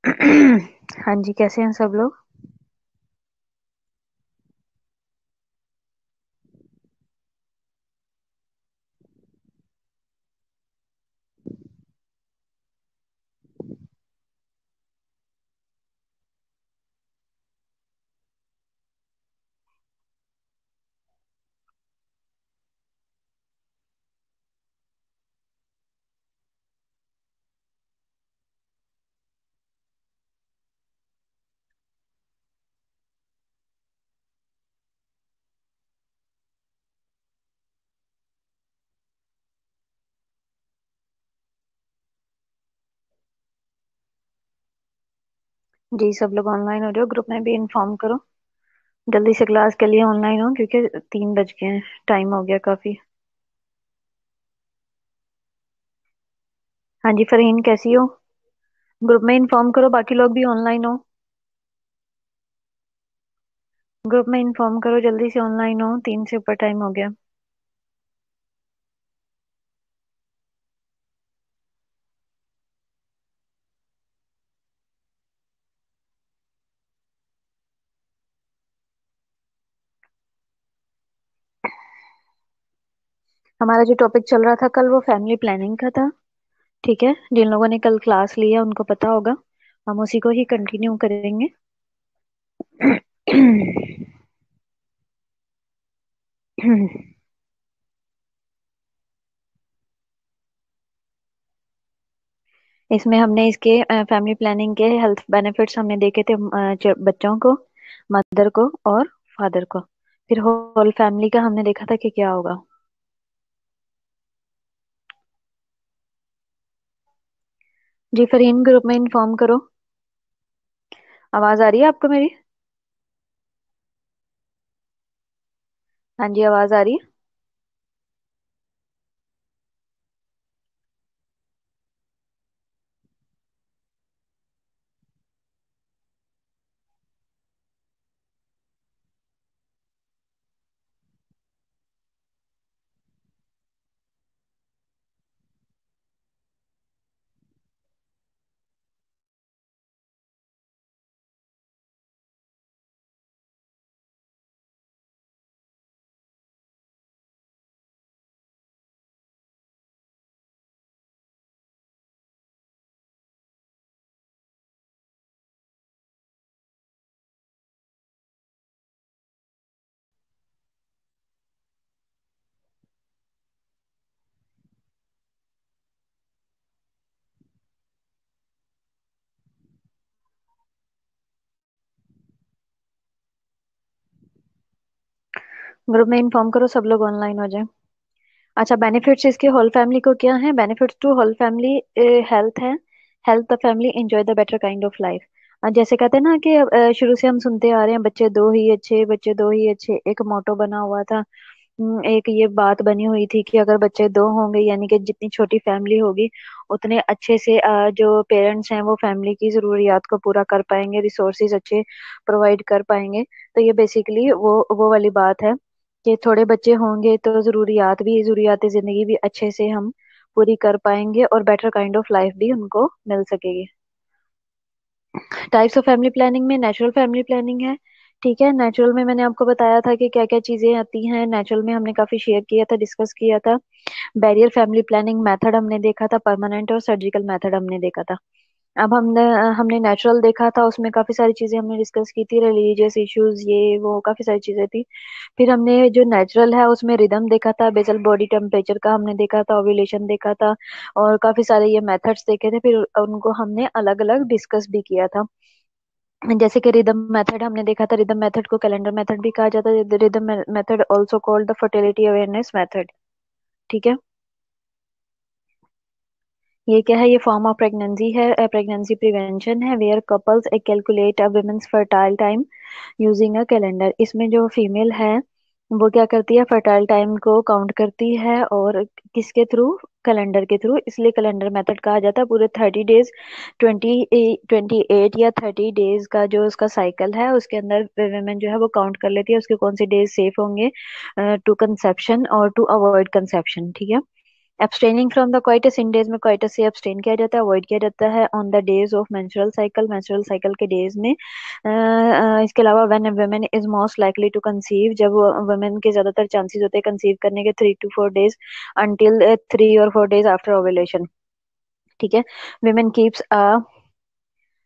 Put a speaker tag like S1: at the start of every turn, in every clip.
S1: हाँ जी, कैसे हैं सब लोग। जी, सब लोग ऑनलाइन हो रहे हो, ग्रुप में भी इन्फॉर्म करो। जल्दी से क्लास के लिए ऑनलाइन हो क्योंकि 3 बज गए हैं, टाइम हो गया काफी। हाँ जी, फरहीन कैसी हो। ग्रुप में इन्फॉर्म करो, बाकी लोग भी ऑनलाइन हो। ग्रुप में इन्फॉर्म करो, जल्दी से ऑनलाइन हो, 3 से ऊपर टाइम हो गया। हमारा जो टॉपिक चल रहा था कल, वो फैमिली प्लानिंग का था। ठीक है, जिन लोगों ने कल क्लास लिया उनको पता होगा। हम उसी को ही कंटिन्यू करेंगे। इसमें हमने इसके फैमिली प्लानिंग के हेल्थ बेनिफिट्स हमने देखे थे, बच्चों को, मदर को और फादर को। फिर होल फैमिली का हमने देखा था कि क्या होगा। जी फरहीन, ग्रुप में इन्फॉर्म करो। आवाज आ रही है आपको मेरी। हाँ जी, आवाज आ रही है। ग्रुप में इन्फॉर्म करो, सब लोग ऑनलाइन हो जाए। अच्छा, बेनिफिट्स इसके होल फैमिली को क्या है। Benefits to whole family health है। Health the family enjoy the better kind of life. जैसे कहते हैं ना कि शुरू से हम सुनते आ रहे हैं, बच्चे दो ही अच्छे, बच्चे दो ही अच्छे, एक मोटो बना हुआ था। एक ये बात बनी हुई थी कि अगर बच्चे दो होंगे, यानी कि जितनी छोटी फैमिली होगी उतने अच्छे से जो पेरेंट्स हैं वो फैमिली की जरूरियात को पूरा कर पाएंगे, रिसोर्सेज अच्छे प्रोवाइड कर पाएंगे। तो ये बेसिकली वो वाली बात है कि थोड़े बच्चे होंगे तो जरूरियात जिंदगी भी अच्छे से हम पूरी कर पाएंगे और बेटर काइंड ऑफ लाइफ भी उनको मिल सकेगी। टाइप्स ऑफ फैमिली प्लानिंग में नेचुरल फैमिली प्लानिंग है। ठीक है, नेचुरल में मैंने आपको बताया था कि क्या क्या चीजें आती हैं। नेचुरल में हमने काफी शेयर किया था, डिस्कस किया था। बैरियर फैमिली प्लानिंग मेथड हमने देखा था, परमानेंट और सर्जिकल मेथड हमने देखा था। अब हमने हमने नेचुरल देखा था, उसमें काफी सारी चीजें हमने डिस्कस की थी, रिलीजियस इश्यूज, ये वो काफी सारी चीजें थी। फिर हमने जो नेचुरल है उसमें रिदम देखा था, बेसल बॉडी टेम्परेचर का हमने देखा था, ओव्यूलेशन देखा था, और काफी सारे ये मेथड्स देखे थे। फिर उनको हमने अलग अलग डिस्कस भी किया था। जैसे कि रिदम मेथड हमने देखा था, रिदम मेथड को कैलेंडर मेथड भी कहा जाता है, rhythm method also called the fertility awareness method. ठीक है, ये क्या है, ये फॉर्म ऑफ प्रेगनेंसी है, प्रेगनेंसी प्रिवेंशन है, where couples calculate a women's fertile time using a calendar. इसमें जो फीमेल है वो क्या करती है, फर्टाइल टाइम को काउंट करती है, और किसके थ्रू, कैलेंडर के थ्रू। इसलिए कैलेंडर मेथड कहा जाता है। पूरे 30 डेज, 28 या 30 डेज का जो उसका साइकिल है, उसके अंदर वेमेन जो है वो काउंट कर लेती है उसके कौन से डेज सेफ होंगे टू कंसेप्शन और टू अवॉइड कंसेप्शन। ठीक है, एब्स्टेनिंग फ्रॉम द कोइटस, इन डेज में कोइटस से एब्स्टेन किया जाता है, अवॉइड किया जाता है on the days of menstrual cycle, menstrual cycle के डेज में। इसके अलावा when women is most likely to conceive, जब वुमेन के ज्यादातर चांसेस होते हैं कंसीव करने के 3 to 4 days until 3 or 4 days after ovulation. ठीक है। Women keeps a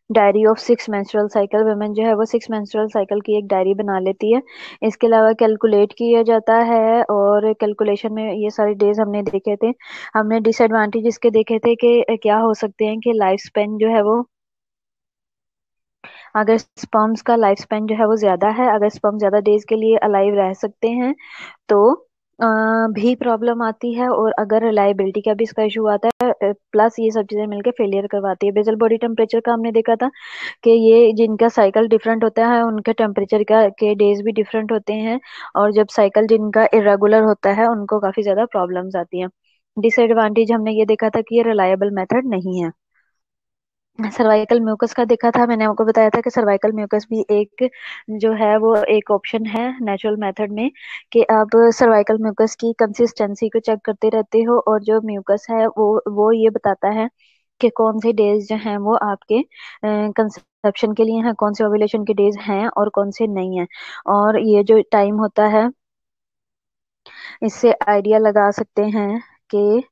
S1: diary of 6 menstrual cycle, women जो है वो 6 मेंस्ट्रुअल साइकिल की एक डायरी बना लेती है। इसके अलावा कैलकुलेट किया जाता है, और कैलकुलेशन में ये सारे डेज हमने देखे थे। हमने डिसएडवांटेज इसके देखे थे कि क्या हो सकते हैं, कि लाइफ स्पेन जो है वो, अगर स्पर्म्स का लाइफ स्पेन जो है वो ज्यादा है, अगर स्पर्म ज्यादा डेज के लिए अलाइव रह सकते हैं तो अ, भी प्रॉब्लम आती है, और अगर रिलायबिलिटी का भी इसका इशू आता है, प्लस ये सब चीजें मिलकर फेलियर करवाती है। बेसल बॉडी टेम्परेचर का हमने देखा था कि ये जिनका साइकिल डिफरेंट होता है उनके टेम्परेचर का के डेज भी डिफरेंट होते हैं, और जब साइकिल जिनका इरेगुलर होता है उनको काफी ज्यादा प्रॉब्लम्स आती हैं। डिसएडवांटेज हमने ये देखा था कि ये रिलायबल मेथड नहीं है। सर्वाइकल म्यूकस का देखा था, मैंने आपको बताया था कि सर्वाइकल म्यूकस भी एक जो है वो एक ऑप्शन है नेचुरल मेथड में, कि आप सर्वाइकल म्यूकस की कंसिस्टेंसी को चेक करते रहते हो, और जो म्यूकस है वो ये बताता है कि कौन से डेज जो हैं वो आपके कंसेप्शन के लिए हैं, कौन से ओव्यूलेशन के डेज हैं और कौन से नहीं हैं। और ये जो टाइम होता है, इससे आइडिया लगा सकते हैं कि,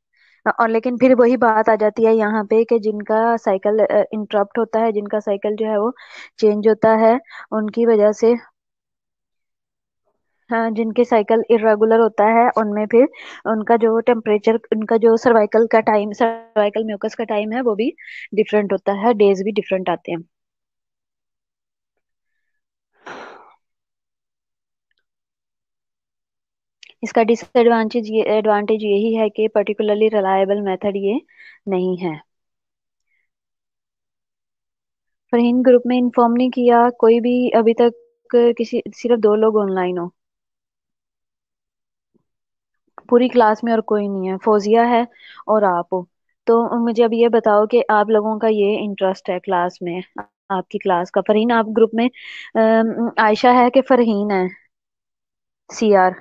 S1: और लेकिन फिर वही बात आ जाती है यहाँ पे कि जिनका साइकिल इंटरप्ट होता है, जिनका साइकिल जो है वो चेंज होता है, उनकी वजह से, हाँ, जिनके साइकिल इरेगुलर होता है उनमें फिर उनका जो टेम्परेचर, उनका जो सर्वाइकल का टाइम, सर्वाइकल म्यूकस का टाइम है वो भी डिफरेंट होता है, डेज भी डिफरेंट आते हैं। इसका डिसएडवांटेज ये एडवांटेज यही है कि पर्टिकुलरली रिलायबल मेथड ये नहीं है। फरहीन, ग्रुप में इन्फॉर्म नहीं किया कोई भी अभी तक, किसी, सिर्फ 2 लोग ऑनलाइन हो पूरी क्लास में, और कोई नहीं है, फौजिया है और आप हो। तो मुझे अब ये बताओ कि आप लोगों का ये इंटरेस्ट है क्लास में, आपकी क्लास का। फरहीन, आप ग्रुप में आयशा है कि फरहीन है, सीआर,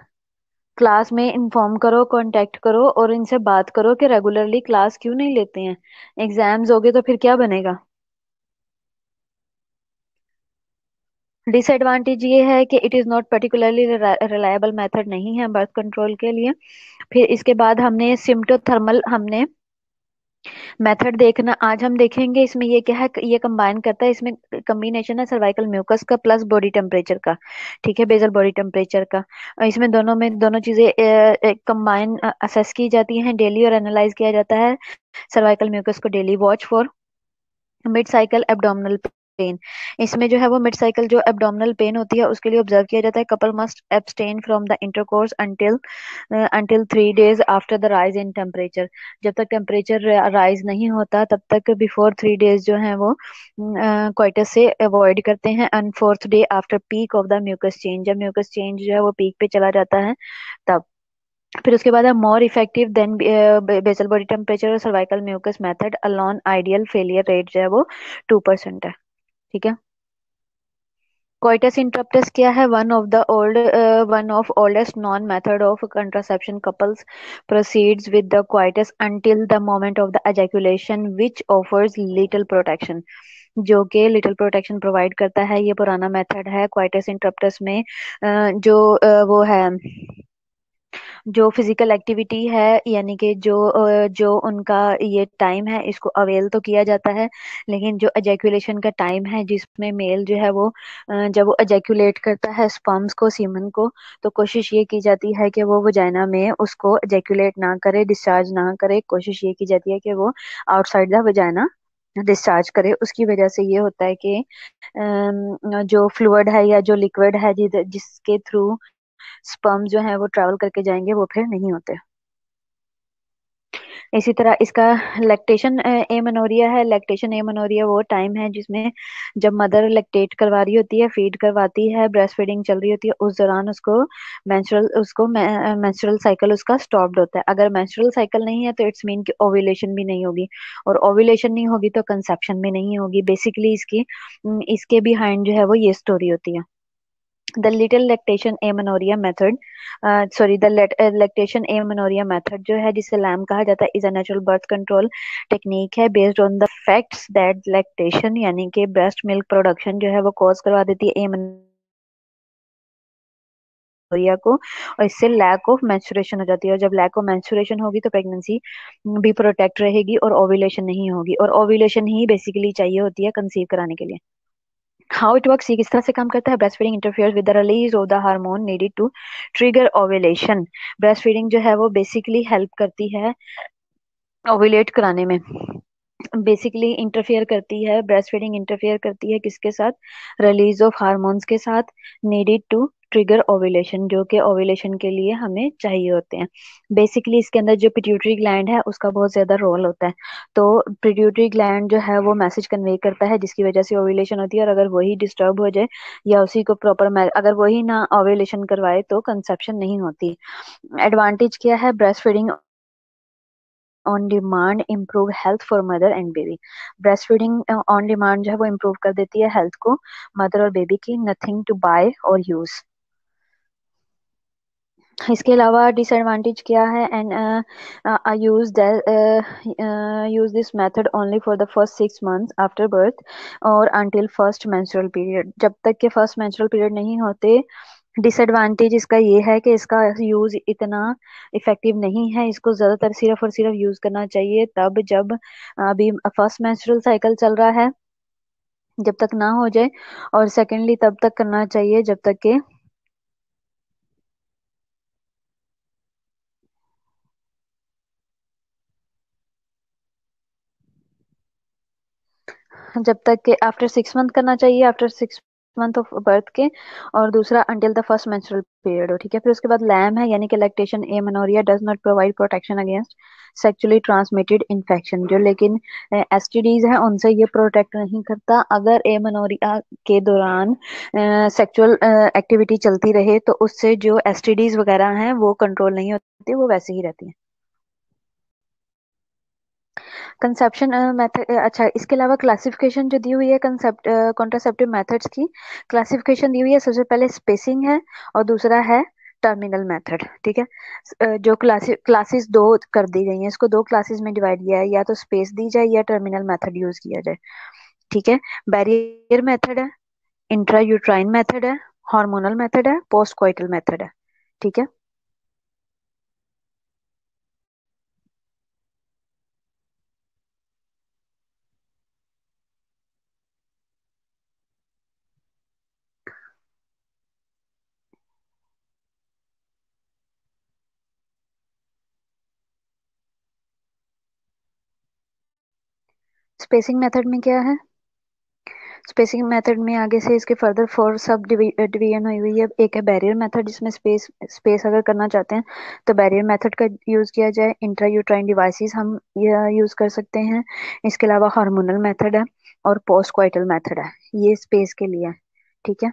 S1: क्लास में इन्फॉर्म करो, कांटेक्ट करो और इनसे बात करो कि रेगुलरली क्लास क्यों नहीं लेते हैं। एग्जाम्स होगे तो फिर क्या बनेगा। डिसएडवांटेज ये है कि it is not particularly reliable method नहीं है बर्थ कंट्रोल के लिए। फिर इसके बाद हमने सिम्टोथर्मल, हमने मेथड देखना आज हम देखेंगे। इसमें ये क्या है, ये कंबाइन करता है, इसमें कम्बिनेशन है सर्वाइकल म्यूकस का प्लस बॉडी टेम्परेचर का। ठीक है, बेसल बॉडी टेम्परेचर का। इसमें दोनों में दोनों चीजें कंबाइन असेस की जाती हैं डेली, और एनालाइज किया जाता है सर्वाइकल म्यूकस को daily. Watch for mid cycle abdominal pain, इसमें जो है वो मिड साइकिल जो एब्डोमिनल पेन होती है उसके लिए ऑब्जर्व किया जाता है। Couple must abstain from the intercourse until 3 days after the rise in temperature, जब तक टेम्परेचर राइज नहीं होता तब तक बिफोर 3 days जो है वो क्वाइटस से अवॉइड करते हैं। And 4th day after peak of the mucus change, जब म्यूकस चेंज जो है वो पीक पे चला जाता है तब। फिर उसके बाद है more effective than basal body temperature और cervical mucus method alone, ideal failure rate जो है वो 2% है। ठीक है। कोइटस इंटरप्टस क्या है, one of oldest non method of contraception, couples proceeds with the coitus until the moment of the ejaculation which offers little protection, जो कि लिटिल प्रोटेक्शन प्रोवाइड करता है। ये पुराना मेथड है क्वाइटस इंटरप्टस में। वो है जो फिजिकल एक्टिविटी है, यानी कि जो उनका ये टाइम है इसको अवेल तो किया जाता है, लेकिन जो एजैकुलेशन का टाइम है जिसमें मेल जो है वो जब वो एजैकुलेट करता है स्पर्म्स को, सीमन को, तो कोशिश ये की जाती है कि वो वजाइना में उसको एजैकुलेट ना करे, डिस्चार्ज ना करे। कोशिश ये की जाती है कि वो आउटसाइड द वजाइना डिस्चार्ज करे। उसकी वजह से ये होता है कि जो फ्लूइड है या जो लिक्विड है जिसके थ्रू स्पर्म जो है वो ट्रैवल करके जाएंगे, वो फिर नहीं होते। इसी तरह इसका लैक्टेशन एमनोरिया है। लैक्टेशन एमनोरिया वो टाइम है जिसमें जब मदर लैक्टेट करवा रही होती है, फीड करवाती है, ब्रेस्ट फीडिंग चल रही होती है, उस दौरान उसको मेंस्ट्रुअल साइकिल उसका स्टॉप्ड होता है। अगर मेंस्ट्रुअल साइकिल नहीं है तो इट्स मीन कि ओव्यूलेशन भी नहीं होगी, और ओव्यूलेशन नहीं होगी तो कंसेप्शन भी नहीं होगी। बेसिकली इसके बिहाइंड जो है वो ये स्टोरी होती है। The little lactation amenorrhoea method, sorry the lactation amenorrhoea method जो है, जिसे लैम कहा जाता है, is a natural birth control technique है based on the facts that lactation यानी कि ब्रेस्ट मिल्क प्रोडक्शन जो है वो कॉज करवा देती है एमनोरिया को, और इससे लैक ऑफ मेंस्ट्रुएशन हो जाती है, और जब लैक ऑफ मेंस्ट्रुएशन होगी तो प्रेगनेंसी भी प्रोटेक्ट रहेगी और ओव्यूलेशन नहीं होगी, और ओव्यूलेशन ही बेसिकली चाहिए होती है कंसीव कराने के लिए। हाउ इट वर्क्स, ये किस तरह से काम करता है? Breast feeding interferes with the release of the hormone needed to trigger ovulation. Breast feeding जो है वो बेसिकली हेल्प करती है ओव्यूलेट कराने में, बेसिकली इंटरफेयर करती है, ब्रेस्ट फीडिंग इंटरफेयर करती है किसके साथ? रिलीज ऑफ हार्मोन्स के साथ, नीडेड टू ट्रिगर ओव्यूलेशन, जो कि ओव्यूलेशन के लिए हमें चाहिए होते हैं। बेसिकली इसके अंदर जो पिट्यूटरी ग्लैंड है उसका बहुत ज्यादा रोल होता है। तो पिट्यूटरी ग्लैंड जो है वो मैसेज कन्वे करता है जिसकी वजह से ओव्यूलेशन होती है, और अगर वही डिस्टर्ब हो जाए या उसी को प्रॉपर, अगर वही ना ओव्यूलेशन करवाए तो कंसेप्शन नहीं होती। एडवांटेज क्या है? Breast feeding on demand improve health for mother and baby. Breast feeding on demand जो है वो इम्प्रूव कर देती है हेल्थ को मदर और बेबी की, नथिंग टू बाय और यूज। इसके अलावा डिसएडवांटेज क्या है? And I use this method only for the first 6 months after birth और अंटिल फर्स्ट मेंस्ट्रुअल पीरियड, जब तक के फर्स्ट मेंस्ट्रुअल पीरियड नहीं होते। डिसएडवांटेज इसका ये है कि इसका यूज इतना इफेक्टिव नहीं है, इसको ज्यादातर सिर्फ और सिर्फ यूज करना चाहिए तब जब अभी फर्स्ट मेंस्ट्रुअल साइकिल चल रहा है, जब तक ना हो जाए, और सेकेंडली तब तक करना चाहिए जब तक के जब तक के आफ्टर 6 मंथ करना चाहिए, आफ्टर 6 मंथ ऑफ बर्थ के, और दूसरा until the first menstrual period हो। ठीक है, फिर उसके बाद लैम है, यानी कि lactation amenorrhoea does not provide protection against sexually transmitted infection, जो लेकिन एसटीडीज है उनसे ये प्रोटेक्ट नहीं करता। अगर एमेनोरिया के दौरान सेक्सुअल एक्टिविटी चलती रहे तो उससे जो एसटीडीज वगैरह हैं वो कंट्रोल नहीं होती, वो वैसे ही रहती हैं। कंसेप्शन मेथड, अच्छा इसके अलावा क्लासिफिकेशन जो दी हुई है कंसेप्ट कॉन्ट्रासेप्टिव मेथड्स की, क्लासिफिकेशन दी हुई है। सबसे पहले स्पेसिंग है और दूसरा है टर्मिनल मेथड। ठीक है, जो क्लासेस दो कर दी गई हैं, इसको दो क्लासेस में डिवाइड किया है, या तो स्पेस दी जाए या टर्मिनल मेथड यूज किया जाए। ठीक है, बैरियर मेथड है, इंट्रा यूट्राइन मेथड है, हार्मोनल मेथड है, पोस्ट कोइटल मेथड है। ठीक है, स्पेसिंग मेथड में क्या है? स्पेसिंग मेथड में आगे से इसके फर्दर फोर सब डिवीजन हुई हुई है। एक है बैरियर मेथड, जिसमें स्पेस स्पेस अगर करना चाहते हैं तो बैरियर मेथड का यूज किया जाए। इंट्रा यूट्राइन डिवाइसेस हम यह यूज कर सकते हैं। इसके अलावा हार्मोनल मेथड है और पोस्ट क्वाइटल मेथड है, ये स्पेस के लिए है। ठीक है,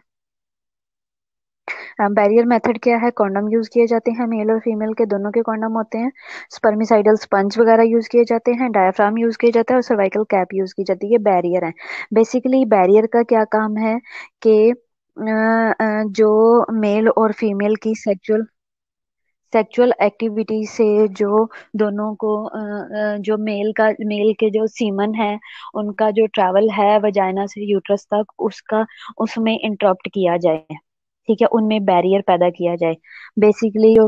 S1: बैरियर मेथड क्या है? कॉन्डम यूज किए जाते हैं, मेल और फीमेल के दोनों के कॉन्डम होते हैं। स्पर्मिसाइडल स्पंज वगैरह यूज किए जाते हैं, डायाफ्राम यूज किया जाता है, और सर्वाइकल कैप यूज की जाती है। ये बैरियर है। बेसिकली बैरियर का क्या काम है कि जो मेल और फीमेल की सेक्सुअल सेक्सुअल एक्टिविटी से जो दोनों को जो मेल के जो सीमन है उनका जो ट्रैवल है वजाइना से यूट्रस तक, उसका उसमें इंटरप्ट किया जाए। ठीक है, उनमें बैरियर पैदा किया जाए। बेसिकली जो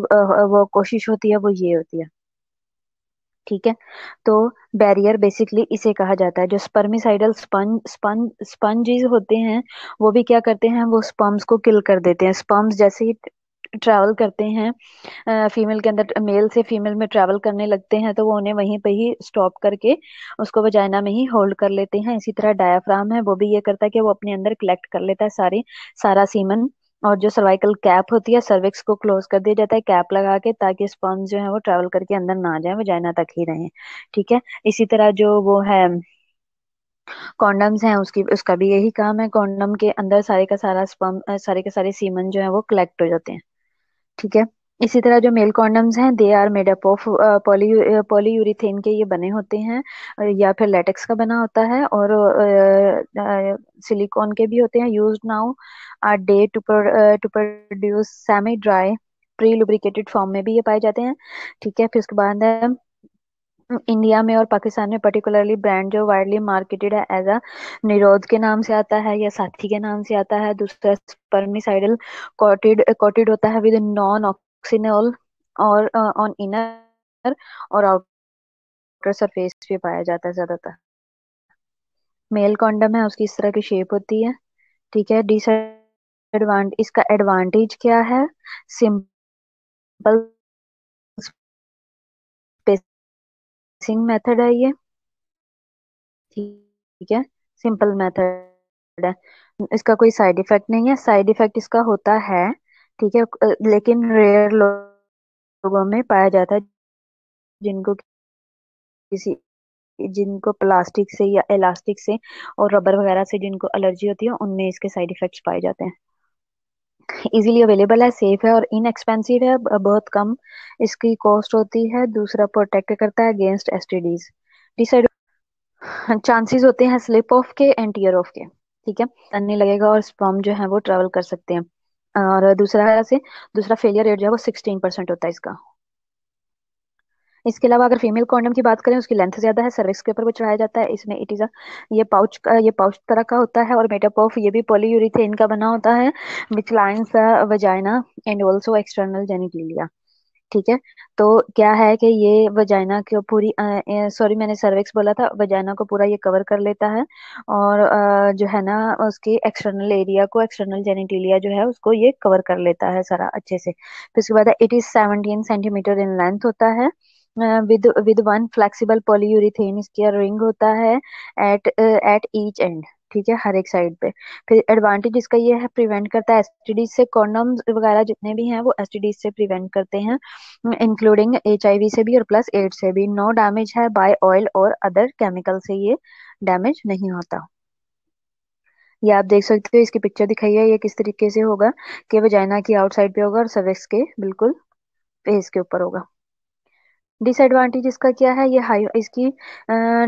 S1: वो कोशिश होती है वो ये होती है। ठीक है, तो बैरियर बेसिकली इसे कहा जाता है। जो स्पर्मिसाइडल स्पंजेस होते हैं वो भी क्या करते हैं? वो स्पर्म्स को किल कर देते हैं। स्पर्म्स जैसे ही ट्रैवल करते हैं फीमेल के अंदर, मेल से फीमेल में ट्रैवल करने लगते हैं, तो वो उन्हें वहीं पे ही स्टॉप करके उसको वजाइना में ही होल्ड कर लेते हैं। इसी तरह डायाफ्राम है, वो भी ये करता है कि वो अपने अंदर कलेक्ट कर लेता है सारा सीमन। और जो सर्वाइकल कैप होती है, सर्विक्स को क्लोज कर दिया जाता है कैप लगा के, ताकि स्पर्म्स जो है वो ट्रेवल करके अंदर ना जाए, वजाइना तक ही रहें। ठीक है, इसी तरह जो वो है कॉन्डम्स हैं, उसकी उसका भी यही काम है। कॉन्डम के अंदर सारे का सारा स्पर्म, सारे के सारे सीमन जो है वो कलेक्ट हो जाते हैं। ठीक है, इसी तरह जो मेल कॉन्डम्स हैं they are made up of polyurethane के ये बने होते हैं, या फिर लेटेक्स का बना होता है, और सिलिकॉन के भी होते हैं। यूज्ड नाउ आर डे to produce semi dry pre lubricated form में भी ये पाए जाते हैं। ठीक है, फिर उसके बाद इंडिया में और पाकिस्तान में पर्टिकुलरली ब्रांड जो वाइडली मार्केटेड है एज अ निरोध के नाम से आता है या साथी के नाम से आता है। दूसरा स्पर्मिसाइडल कोटेड होता है विद नॉन ऑक्सीनोल और ऑन इनर और आउटर सरफेस पे पाया जाता है ज्यादातर। मेल कॉन्डम है उसकी इस तरह की शेप होती है। ठीक है, डिसएडवांटेज, इसका एडवांटेज क्या है? सिंपल स्पेसिंग मेथड है ये। ठीक है, सिंपल मेथड है, इसका कोई साइड इफेक्ट नहीं है। साइड इफेक्ट इसका होता है, ठीक है, लेकिन रेयर लोगों में पाया जाता है, जिनको किसी जिनको प्लास्टिक से या इलास्टिक से और रबर वगैरह से जिनको एलर्जी होती है उनमें इसके साइड इफेक्ट्स पाए जाते हैं। इजीली अवेलेबल है, सेफ है और इनएक्सपेंसिव है, बहुत कम इसकी कॉस्ट होती है। दूसरा, प्रोटेक्ट करता है अगेंस्ट एसटीडीज। चांसेस होते हैं स्लिप ऑफ के एंड टीयर ऑफ के। ठीक है, नहीं लगेगा और स्पर्म जो है वो ट्रेवल कर सकते हैं। और दूसरा फेलियर रेट जो है वो 16% होता है इसका। इसके अलावा अगर फीमेल कॉन्डम की बात करें, उसकी लेंथ ज्यादा है, सर्विक्स के ऊपर वो चढ़ाया जाता है। इसमें इट इज अ ये पाउच तरह का होता है और मेडअप ऑफ ये भी पॉलीयूरिथेन का बना होता है which lines the vagina and also external genitalia. ठीक है, तो क्या है कि ये वजाइना को पूरी, सॉरी मैंने सर्विक्स बोला था, वजाइना को पूरा ये कवर कर लेता है। और जो है ना उसके एक्सटर्नल एरिया को, एक्सटर्नल जेनिटिलिया जो है उसको ये कवर कर लेता है सारा अच्छे से। फिर उसके बाद it is 17 centimetre in length होता है विद वन फ्लेक्सिबल पॉलीयूरिथेन इसकी रिंग होता है एट ईच एंड। ठीक है, हर एक साइड पे। फिर एडवांटेज इसका ये है, प्रिवेंट करता है एसटीडी से। कॉन्डम्स वगैरह जितने भी हैं वो एसटीडी से प्रिवेंट करते हैं, इंक्लूडिंग एचआईवी से भी और प्लस एड्स से भी। नो डैमेज है बाय ऑयल और अदर केमिकल से, ये डैमेज नहीं होता। ये आप देख सकते हो, इसकी पिक्चर दिखाई है, ये किस तरीके से होगा कि वजाइना की आउटसाइड पे होगा और सर्विक्स के बिल्कुल फेस के ऊपर होगा। डिसएडवांटेज इसका क्या है? ये हाई इसकी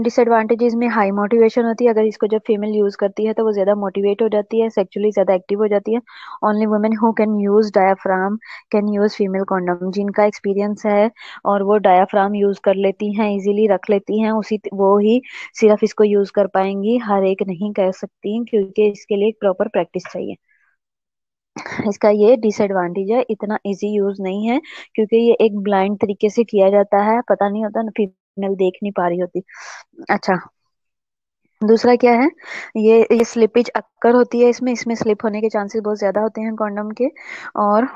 S1: डिसएडवांटेजेस में हाई मोटिवेशन होती है। अगर इसको जब फीमेल यूज करती है तो वो ज्यादा मोटिवेट हो जाती है, सेक्सुअली ज्यादा एक्टिव हो जाती है। Only women who can use diaphragm can use female condom, जिनका एक्सपीरियंस है और वो डायाफ्राम यूज कर लेती हैं, इजीली रख लेती हैं, उसी वो ही सिर्फ इसको यूज कर पाएंगी, हर एक नहीं कर सकती क्योंकि इसके लिए एक प्रॉपर प्रैक्टिस चाहिए। इसका ये डिसएडवांटेज है, इतना इजी यूज नहीं है क्योंकि ये एक ब्लाइंड तरीके से किया जाता है, पता नहीं होता ना, फीमेल देख नहीं पा रही होती। अच्छा, दूसरा क्या है? ये स्लिपेज अक्कर होती है इसमें, स्लिप होने के चांसेस बहुत ज्यादा होते हैं कॉन्डम के। और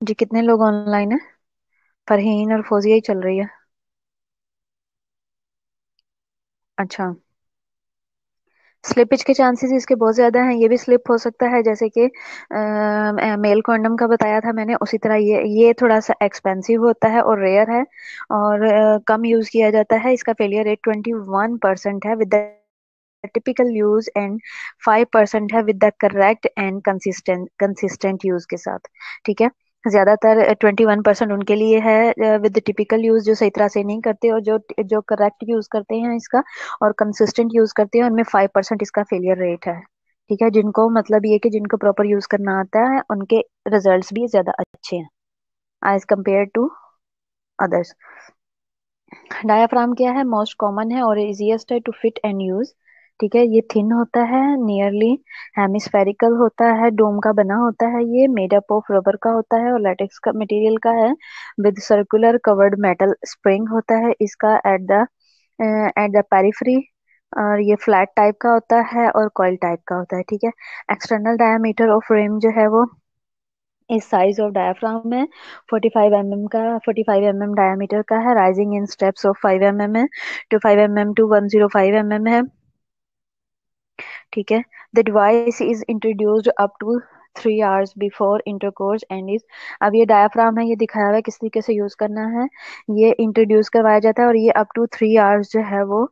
S1: जी, कितने लोग ऑनलाइन है? फरहीन और फौजिया ही चल रही है। अच्छा, स्लिपेज के चांसेस इसके बहुत ज्यादा हैं, ये भी स्लिप हो सकता है, जैसे कि मेल कॉन्डम का बताया था मैंने, उसी तरह ये थोड़ा सा एक्सपेंसिव होता है और रेयर है और कम यूज किया जाता है। इसका फेलियर रेट 21% है with the typical use and 5% है with the correct and consistent use के साथ। ठीक है, ज्यादातर 21% उनके लिए है विद टिपिकल यूज, जो सही तरह से नहीं करते, और जो जो करेक्ट यूज करते हैं इसका और कंसिस्टेंट यूज करते हैं, उनमें 5% इसका फेलियर रेट है। ठीक है, जिनको मतलब ये कि जिनको प्रॉपर यूज करना आता है उनके रिजल्ट्स भी ज्यादा अच्छे हैं as compare to others. Diaphragm क्या है? मोस्ट कॉमन है और इजिएस्ट है टू फिट एंड यूज। ठीक है, ये थिन होता है, नियरली हेमिस्फेरिकल होता है, डोम का बना होता है, ये मेड अप ऑफ रबर का होता है और लेटेक्स का मटेरियल का है with circular covered metal spring होता है इसका एट द पेरिफेरी। और ये फ्लैट टाइप का होता है और कॉइल टाइप का होता है। ठीक है, एक्सटर्नल डायमीटर ऑफ रिम जो है वो इस साइज ऑफ डायाफ्राम में 45 mm डायमीटर का है, rising in steps of 5 mm है, टू 5 mm टू 105 mm है। ठीक है, the device is introduced up to 3 hours before intercourse and is. अब ये डायाफ्राम है, ये दिखाया हुआ है किस तरीके से यूज करना है। ये इंट्रोड्यूस करवाया जाता है और ये अप टू 3 hours जो है वो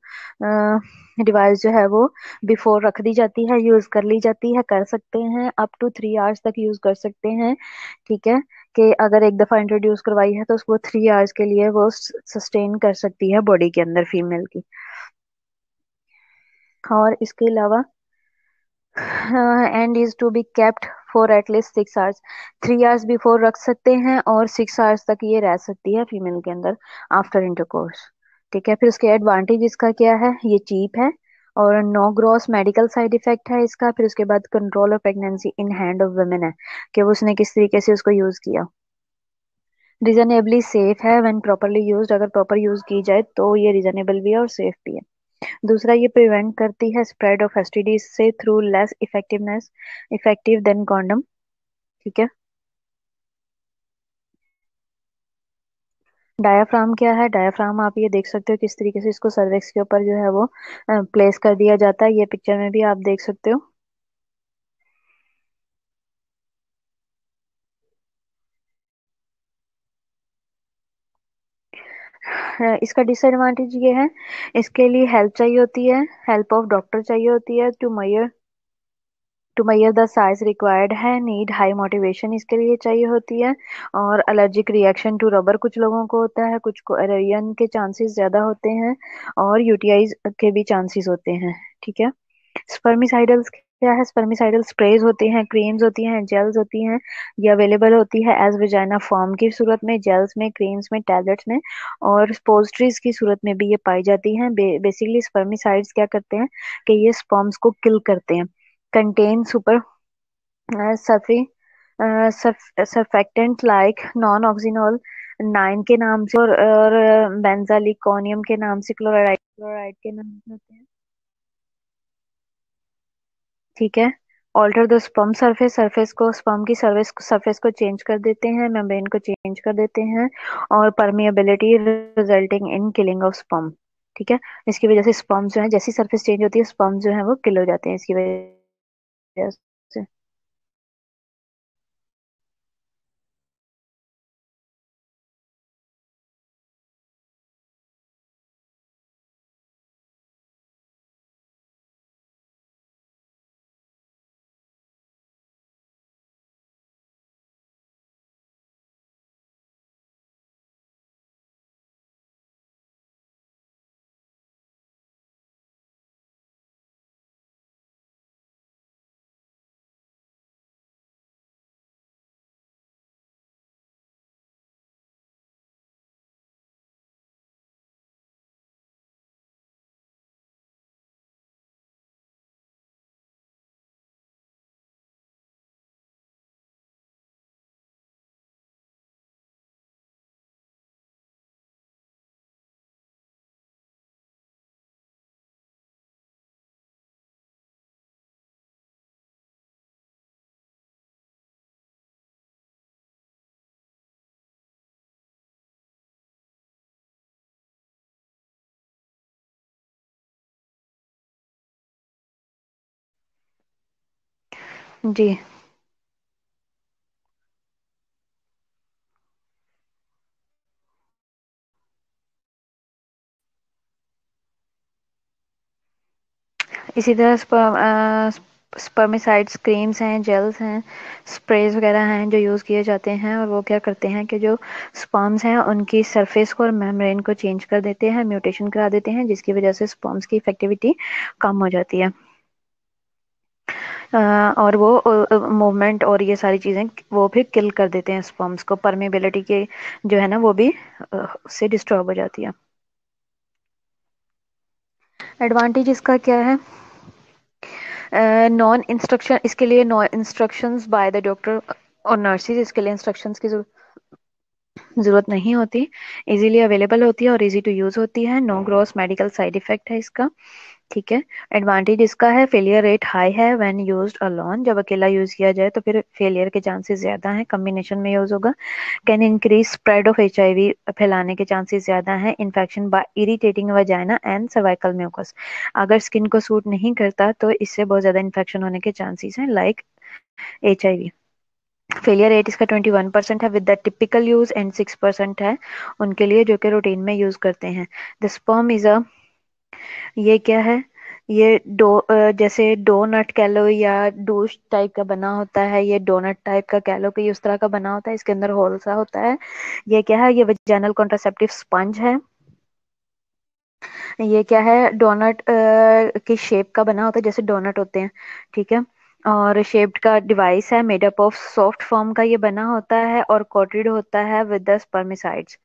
S1: डिवाइस जो है वो बिफोर रख दी जाती है, यूज कर ली जाती है, कर सकते हैं अप टू 3 hours तक यूज कर सकते हैं। ठीक है, कि अगर एक दफा इंट्रोड्यूस करवाई है तो उसको 3 hours के लिए वो सस्टेन कर सकती है बॉडी के अंदर फीमेल की। और इसके अलावा and is to be kept for at least 6 hours। 3 hours before रख सकते हैं और 6 hours तक ये रह सकती है फीमेल के अंदर आफ्टर इंटरकोर्स। ठीक है, फिर उसके एडवांटेज इसका क्या है, ये चीप है और no gross medical side effect है इसका। फिर उसके बाद control of pregnancy in hand of women है, कि वो उसने किस तरीके से उसको यूज किया। रीजनेबली सेफ है व्हेन प्रॉपरली यूज्ड, अगर प्रॉपर यूज की जाए तो ये रीजनेबल भी है और सेफ भी है। दूसरा, ये प्रिवेंट करती है स्प्रेड ऑफ एसटीडी से through less effective than condom. ठीक है, डायाफ्राम क्या है, डायाफ्राम आप ये देख सकते हो किस तरीके से इसको सर्विक्स के ऊपर जो है वो प्लेस कर दिया जाता है, ये पिक्चर में भी आप देख सकते हो। इसका डिसएडवांटेज ये है, इसके लिए हेल्प चाहिए होती है, हेल्प ऑफ डॉक्टर चाहिए होती है to measure the size required है, नीड हाई मोटिवेशन इसके लिए चाहिए होती है। और एलर्जिक रिएक्शन टू रबर कुछ लोगों को होता है, कुछ को एलर्जन के चांसेस ज्यादा होते हैं और यूटीआई के भी चांसेस होते हैं। ठीक है, स्पर्मिसाइडल्स क्या है, स्पर्मिसाइडल स्प्रेज होते हैं, क्रीम्स होती हैं, जेल्स होती हैं। ये अवेलेबल होती है एज विजाइना फॉर्म की सूरत में, जेल्स में, क्रीम्स में, टैबलेट्स में और स्पोस्ट्रीज की सूरत में भी ये पाई जाती हैं। बेसिकली स्पर्मिसाइड्स क्या करते हैं कि ये स्पर्म्स को किल करते हैं। कंटेन सुपर सफी सर्फेक्टेंट लाइक नॉन ऑक्सिनोल 9 के नाम से और बेंजालिकोनियम के नाम से, क्लोराइड के नाम से होते हैं। ठीक है, alter the sperm surface, surface को स्पर्म की सरफेस को चेंज कर देते हैं, मेम्ब्रेन को चेंज कर देते हैं। और permeability resulting in killing of sperm. ठीक है, इसकी वजह से स्पर्म जो है, जैसी सरफेस चेंज होती है स्पर्म जो है वो किल हो जाते हैं इसकी वजह से। जी, इसी तरह स्पर्मिसाइड्स क्रीम्स हैं, जेल्स हैं, स्प्रेज वगैरह हैं जो यूज़ किए जाते हैं और वो क्या करते हैं कि जो स्पर्म्स हैं उनकी सरफेस को और मेम्ब्रेन को चेंज कर देते हैं, म्यूटेशन करा देते हैं, जिसकी वजह से स्पर्म्स की इफेक्टिविटी कम हो जाती है। और वो मूवमेंट और ये सारी चीज़ें वो भी किल कर देते हैं स्पर्म्स को, परमेबिलिटी के जो है ना वो भी उससे डिस्टर्ब हो जाती है। एडवांटेज इसका क्या है, नॉन इंस्ट्रक्शन, इसके लिए non instructions by the doctor और नर्सिस, इसके लिए इंस्ट्रक्शंस की जरूरत नहीं होती, इजीली अवेलेबल होती है और इजी टू यूज होती है, no gross medical side effect है इसका। ठीक है, एडवांटेज इसका है फेलियर रेट हाई है व्हेन यूज्ड अलोन, जब अकेला यूज किया जाए तो फिर फेलियर के चांसेस ज्यादा हैं, कॉम्बिनेशन में यूज होगा। Can increase spread of HIV, फैलाने के चांसेस ज्यादा हैं। Infection by irritating vagina and cervical mucus, अगर स्किन को सूट नहीं करता तो इससे बहुत ज्यादा इन्फेक्शन होने के चांसेस हैं, लाइक HIV। फेलियर रेट इसका 21% है with the typical use, and 6% है उनके लिए जो कि रूटीन में यूज करते हैं। द स्पर्म इज अ, ये क्या है, ये जैसे डोनट कह लो या डूश टाइप का बना होता है, ये डोनट टाइप का कह लो कि उस तरह का बना होता है, इसके अंदर होल सा होता है। ये क्या है, ये वजाइनल कॉन्ट्रासेप्टिव स्पंज है। ये क्या है, डोनट की शेप का बना होता है, जैसे डोनट होते हैं, ठीक है। और शेप्ड का डिवाइस है, made up of soft form का ये बना होता है और कोटेड होता है विद द स्पर्मिसाइड्स,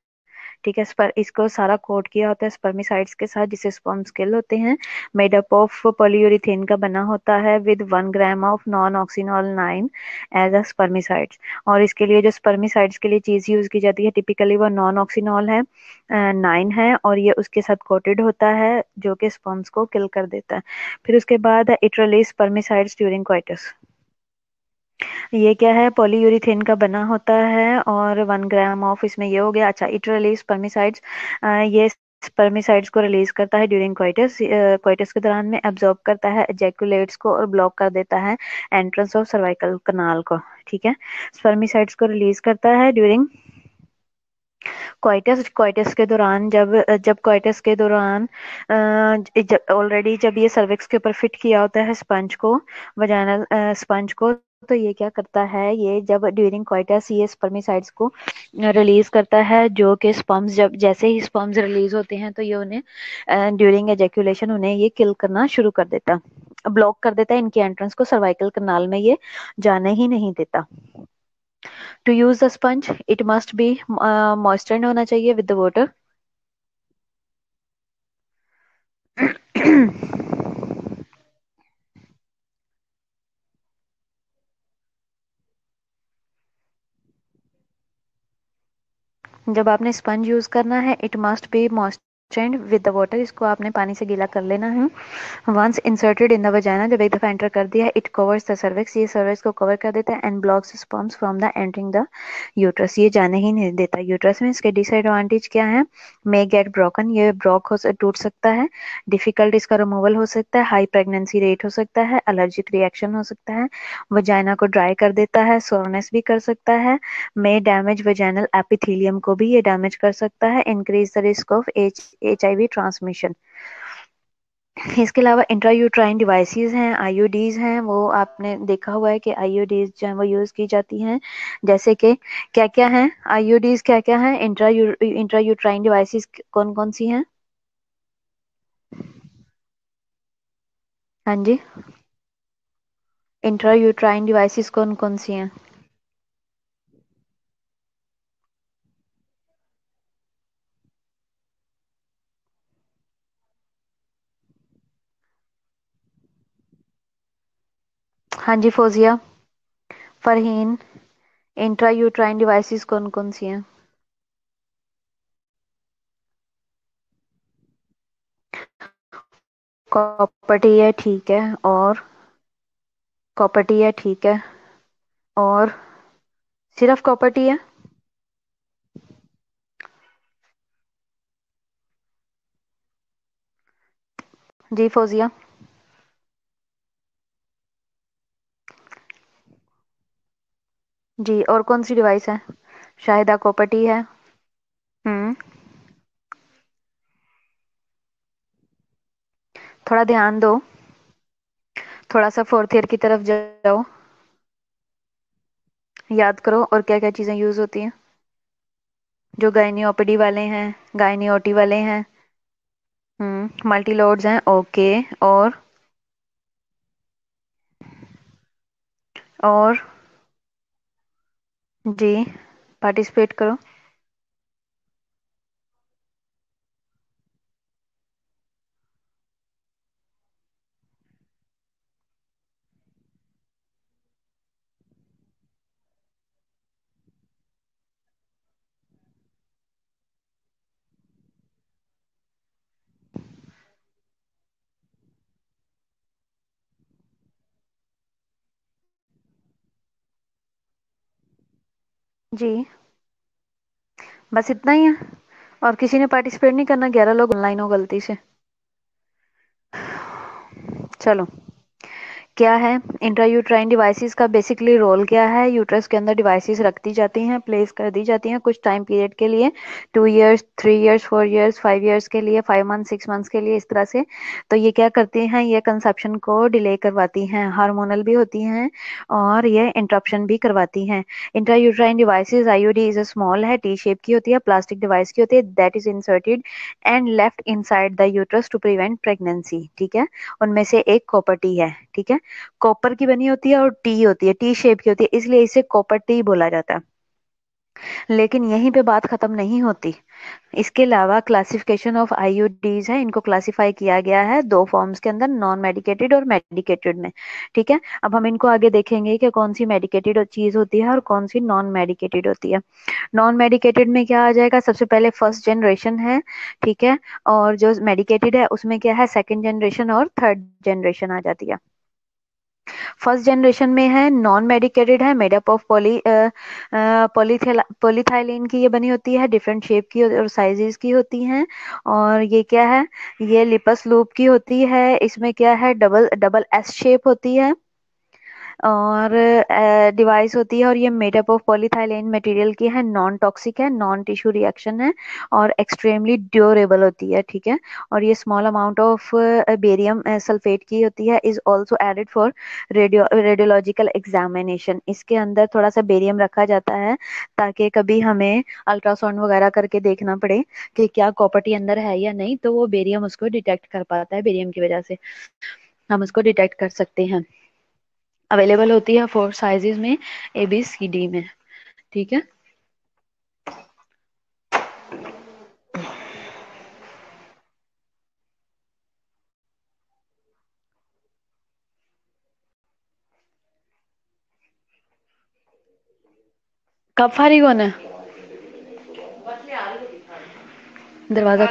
S1: ठीक है। इसको सारा कोट किया होता है स्पर्मिसाइड्स के साथ, जिसे स्पर्म्स किल होते हैं। मेड अप ऑफ पॉलीयूरेथेन का बना होता है with 1 gram of nonoxynol 9 as a spermicides. और इसके लिए जो स्पर्मिसाइड्स के लिए चीज यूज की जाती है टिपिकली वो नॉन ऑक्सीनॉल है, 9 है, और ये उसके साथ कोटेड होता है जो कि स्पर्म्स को किल कर देता है। फिर उसके बाद इट रिलीज स्पर्मिसाइड्स ड्यूरिंग क्वाइटस। ये क्या है, पॉलीयूरिथेन का बना होता है और 1 ग्राम ऑफ, इसमें ये हो गया। अच्छा, इट रिलीज स्पर्मिसाइड्स, ये स्पर्मिसाइड्स को रिलीज करता है ड्यूरिंग क्वाइटस, क्वाइटस के दौरान में एब्जॉर्ब करता है एजैकुलेट्स को और ब्लॉक कर देता है एंट्रेंस ऑफ सर्वाइकल कनाल को, ठीक है। स्पर्मिसाइड्स को रिलीज करता है ड्यूरिंग क्वाइटस, क्वाइटस के दौरान, जब जब क्वाइटस के दौरान ऑलरेडी जब ये सर्विक्स के ऊपर फिट किया होता है स्पंज को, वजाइनल स्पंज को, तो ये क्या करता है, ये जब ड्यूरिंग क्वाइटस ये स्पर्मिसाइड्स को रिलीज करता है, जो कि स्पर्म्स जब जैसे ही स्पर्म्स रिलीज होते हैं तो ये उन्हें ड्यूरिंग एजैकुलेशन उन्हें ये किल करना शुरू कर देता है, ब्लॉक कर देता है इनकी एंट्रेंस को, सर्वाइकल कनाल में ये जाने ही नहीं देता। To use the sponge it must be moistured होना चाहिए विद द वाटर। जब आपने स्पंज यूज करना है, it must be moistured with the water, इसको आपने पानी से गीला कर लेना है। Once inserted in the vagina, जब एक दफा एंटर कर दिया, इट कवर्स द सर्विक्स, ये सर्विक्स को कवर कर देता है, and blocks sperms from the entering the uterus, ये जाने ही नहीं देता यूट्रस में। इसके डिसएडवांटेज क्या है, मे गेट ब्रोकन, ये ब्रोक हो टूट सकता है, डिफिकल्ट इसका रिमूवल हो सकता है, हाई प्रेगनेंसी रेट हो सकता है, एलर्जिक रिएक्शन हो सकता है, वजाइना को ड्राई कर देता है, सोरनेस भी कर सकता है, मे डैमेज वजाइनल एपिथेलियम को भी ये डैमेज कर सकता है, increase the risk of HIV transmission. इसके अलावा इंट्रायूट्राइन डिवाइसेस हैं, आईयूडीज हैं, वो आपने देखा हुआ है कि आईयूडीज जो है वो यूज की जाती हैं, जैसे कि क्या क्या हैं आईयूडीज, क्या क्या हैं, इंट्रायूट्राइन डिवाइसेस कौन कौन सी हैं? हाँ जी, इंट्रायूट्राइन डिवाइसेस कौन कौन सी हैं? हाँ जी फौजिया, फरहीन, इंट्रायूट्राइन डिवाइसेस कौन कौन सी हैं? कॉपर्टी है, ठीक है, और कॉपर्टी है, ठीक है, और सिर्फ कॉपर्टी है? जी फौजिया। जी, और कौन सी डिवाइस है? शाहिदा कॉपर्टी है। हम्म, थोड़ा ध्यान दो, थोड़ा सा फोर्थ ईयर की तरफ जाओ, याद करो और क्या क्या चीजें यूज होती हैं जो गायनी वाले हैं, गायनी वाले हैं। मल्टी लोड्स हैं, ओके, और और जी, पार्टिसिपेट करो। जी, बस इतना ही है, और किसी ने पार्टिसिपेट नहीं करना? 11 लोग ऑनलाइन हो गलती से। चलो, क्या है इंट्रायूट्राइन डिवाइसेस का बेसिकली रोल क्या है? यूट्रस के अंदर डिवाइसेस रख दी जाती हैं, प्लेस कर दी जाती हैं कुछ टाइम पीरियड के लिए, 2 इयर्स, 3 इयर्स, 4 इयर्स, 5 इयर्स के लिए, 5 मंथ, 6 मंथ्स के लिए, इस तरह से। तो ये क्या करती हैं, ये कंसेप्शन को डिले करवाती हैं, हार्मोनल भी होती हैं और ये इंटरप्शन भी करवाती हैं। Intrauterine devices, IUD is a small है, टी शेप की होती है, प्लास्टिक डिवाइस की होती है, that is inserted and left inside the uterus to prevent pregnancy. ठीक है, उनमें से एक कॉपर टी है। ठीक है, कॉपर की बनी होती है और टी होती है, टी शेप की होती है, इसलिए इसे कॉपर टी बोला जाता है। लेकिन यहीं पे बात खत्म नहीं होती। इसके अलावा क्लासिफिकेशन ऑफ आईयूडीज है, इनको क्लासिफाई किया गया है दो फॉर्म्स के अंदर, नॉन मेडिकेटेड और मेडिकेटेड में। ठीक है, अब हम इनको आगे देखेंगे कि कौन सी मेडिकेटेड चीज होती है और कौन सी नॉन मेडिकेटेड होती है। नॉन मेडिकेटेड में क्या आ जाएगा, सबसे पहले फर्स्ट जनरेशन है। ठीक है, और जो मेडिकेटेड है उसमें क्या है, सेकंड जनरेशन और थर्ड जनरेशन आ जाती है। फर्स्ट जनरेशन में है, नॉन मेडिकेटेड है, मेडअप ऑफ पॉलीथाइलिन की ये बनी होती है, डिफरेंट शेप की और साइजेस की होती हैं। और ये क्या है, ये लिपस लूप की होती है, इसमें क्या है, डबल डबल एस शेप होती है और डिवाइस होती है, और ये मेडअप ऑफ पॉलीथाइलेन मटेरियल की है, नॉन टॉक्सिक है, नॉन टिश्यू रिएक्शन है और एक्सट्रीमली ड्यूरेबल होती है। ठीक है, और ये small amount of barium sulphate की होती है, is also added for radiological examination. इसके अंदर थोड़ा सा बेरियम रखा जाता है ताकि कभी हमें अल्ट्रासाउंड वगैरह करके देखना पड़े कि क्या कॉपर्टी अंदर है या नहीं, तो वो बेरियम उसको डिटेक्ट कर पाता है, बेरियम की वजह से हम उसको डिटेक्ट कर सकते हैं। अवेलेबल होती है 4 साइजेस में, ABCD में। ठीक है, कब फारिग होना है? दरवाजा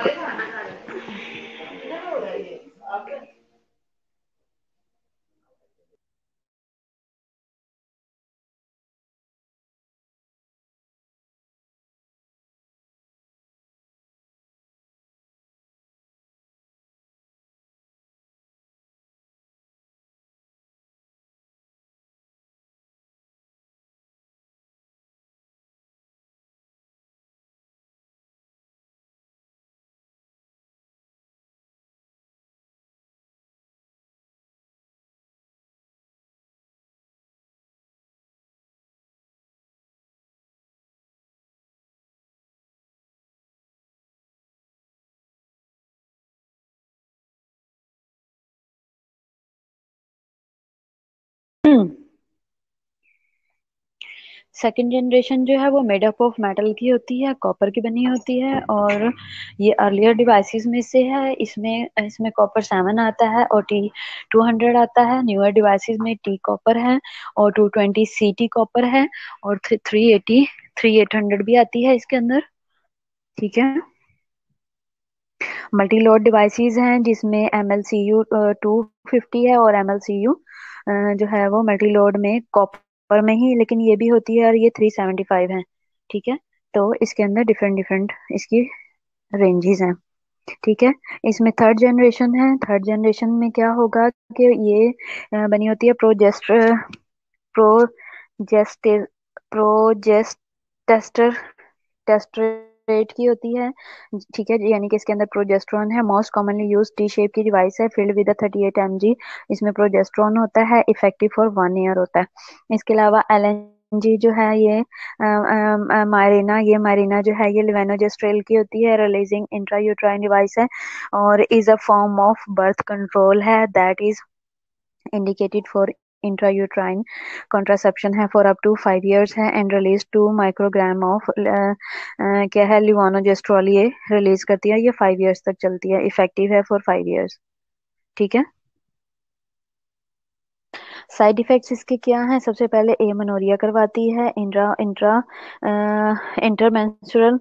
S1: सेकंड जनरेशन जो है वो मेडअप ऑफ मेटल की होती है, कॉपर की बनी होती है, और ये अर्लियर डिवाइसेस में से है। इसमें इसमें कॉपर 7 आता है और T200 आता है। न्यूअर डिवाइसेस में T कॉपर है और 220 CT कॉपर है और 380 3800 भी आती है इसके अंदर। ठीक है, मल्टी लोड डिवाइसेस हैं जिसमें MLCU 250 है और MLCU जो है वो मल्टी लोड में कॉपर में ही, लेकिन ये भी होती है और ये 375 है। ठीक है, तो इसके अंदर डिफरेंट डिफरेंट इसकी रेंजेस हैं। ठीक है, इसमें थर्ड जनरेशन है। थर्ड जनरेशन में क्या होगा कि ये बनी होती है प्रोजेस्टे प्रोजेस्टेस्टर टेस्टरेट की होती है। ठीक है, यानी कि इसके अंदर प्रोजेस्ट्रॉन है। Most commonly use T shape की डिवाइस है, फिल्ड विद 38 mg। इसमें प्रोजेस्ट्रॉन होता है, इफेक्टिव फॉर 1 ईयर होता है। इसके अलावा LNG जो है ये मायरिना जो है ये लिवेनोजेस्ट्रेल की होती है, रिलीजिंग इंट्रायूट्राइन डिवाइस है और is a form of birth control है, that is indicated for intrauterine contraception है for up to 5 years है and release 2 microgram of क्या है लिवानोजेस्ट्रॉल ये रिलीज करती है। ये 5 years तक चलती है, इफेक्टिव है फॉर 5 years। ठीक है, साइड इफेक्ट्स इसके क्या हैं? सबसे पहले एमनोरिया करवाती है, intra intra intermenstrual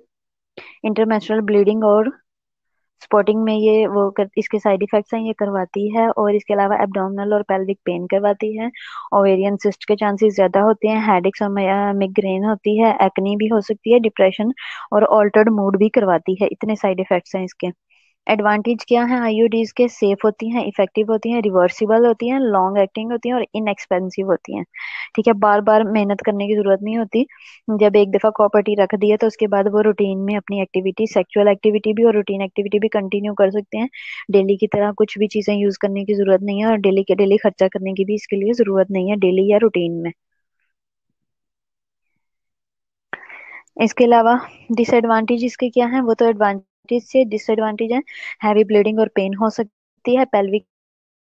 S1: intermenstrual bleeding और स्पॉटिंग में ये इसके साइड इफेक्ट्स हैं, ये करवाती है। और इसके अलावा एब्डोमिनल और पेल्विक पेन करवाती है, ओवेरियन सिस्ट के चांसेस ज्यादा होते हैं, हेडेक्स और मिग्रेन होती है, एक्ने भी हो सकती है, डिप्रेशन और ऑल्टर्ड मूड भी करवाती है। इतने साइड इफेक्ट्स हैं इसके। एडवांटेज क्या है आईयूडीज के? सेफ होती हैं, इफेक्टिव होती हैं, रिवर्सिबल होती हैं, लॉन्ग एक्टिंग होती हैं और इनएक्सपेंसिव होती हैं। ठीक है, बार बार मेहनत करने की जरूरत नहीं होती। जब एक दफा प्रॉपर्टी रख दी है तो उसके बाद वो रूटीन में अपनी एक्टिविटी, सेक्सुअल एक्टिविटी भी और रूटीन एक्टिविटी भी कंटिन्यू कर सकते हैं। डेली की तरह कुछ भी चीजें यूज करने की जरूरत नहीं है और डेली के डेली खर्चा करने की भी इसके लिए जरूरत नहीं है, डेली या रूटीन में। इसके अलावा डिसएडवांटेज इसके क्या है? वो तो एडवांटेज से डिसएडवांटेज है। हैवी ब्लीडिंग और पेन हो सकती है, पेल्विक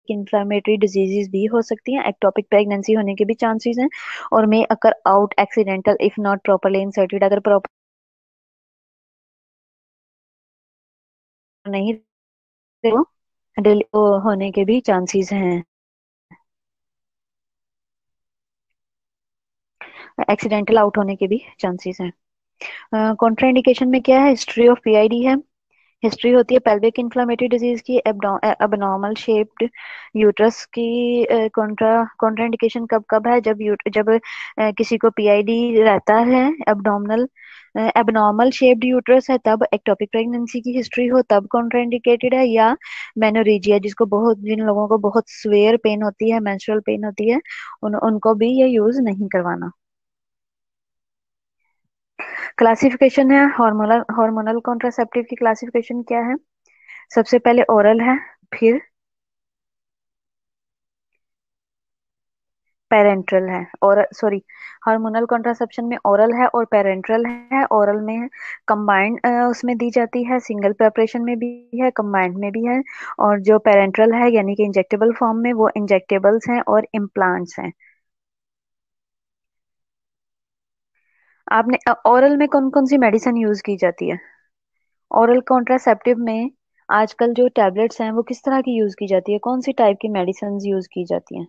S1: इंफ्लेमेटरी डिजीजेस भी हो सकती हैं, एक्टोपिक प्रेगनेंसी होने के भी चांसेस हैं, और may occur out accidental if not properly inserted. अगर प्रॉपर नहीं तो डिले होने के भी चांसेस हैं, एक्सीडेंटल आउट होने के भी चांसेस हैं। कॉन्ट्राइंडिकेशन में क्या है? हिस्ट्री ऑफ पीआईडी है। हिस्ट्री होती है पेल्विक इन्फ्लेमेटरी डिजीज की, एबनॉर्मल शेप्ड यूट्रस की। कॉन्ट्राइंडिकेशन कब कब है? जब किसी को पीआईडी रहता है, एबनॉर्मल एबनॉर्मल शेप्ड यूट्रस है तब, एक्टोपिक प्रेगनेंसी की हिस्ट्री हो तब कॉन्ट्राइंडिकेटेड है, या मेनोरेजिया जिसको बहुत, जिन लोगों को बहुत स्वेयर पेन होती है, मेंस्ट्रुअल पेन होती है, उनको भी ये यूज नहीं करवाना। क्लासिफिकेशन है हार्मोनल हार्मोनल कॉन्ट्रासेप्टिव की। क्लासिफिकेशन क्या है? सबसे पहले ओरल है, फिर पेरेंट्रल है, और सॉरी, हार्मोनल कॉन्ट्रासेप्शन में ओरल है और पेरेंट्रल है। ओरल में कंबाइंड उसमें दी जाती है, सिंगल प्रेपरेशन में भी है, कंबाइंड में भी है। और जो पेरेंट्रल है यानी कि इंजेक्टेबल फॉर्म में, वो इंजेक्टेबल्स हैं और इम्प्लांट्स हैं। आपने ओरल में कौन कौन सी मेडिसिन यूज की जाती है? ओरल कॉन्ट्रासेप्टिव में आजकल जो टैबलेट्स हैं वो किस तरह की यूज की जाती है, कौन सी टाइप की मेडिसिन यूज की जाती हैं?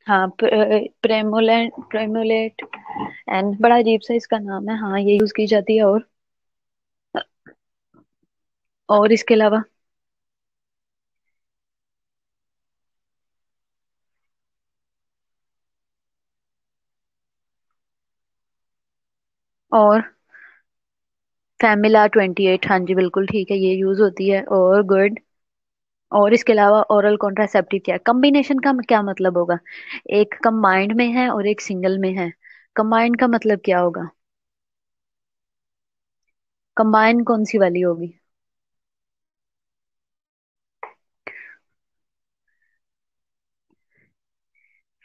S1: हाँ, प्रेमोलेट एंड बड़ा अजीब सा इसका नाम है। हाँ, ये यूज की जाती है। और इसके अलावा और फैमिला 28, हाँ जी बिल्कुल ठीक है, ये यूज होती है और गुड। और इसके अलावा ओरल कॉन्ट्रासेप्टिव क्या है? कॉम्बिनेशन का क्या मतलब होगा? एक कंबाइंड में है और एक सिंगल में है। कंबाइंड का मतलब क्या होगा? कंबाइंड कौन सी वाली होगी?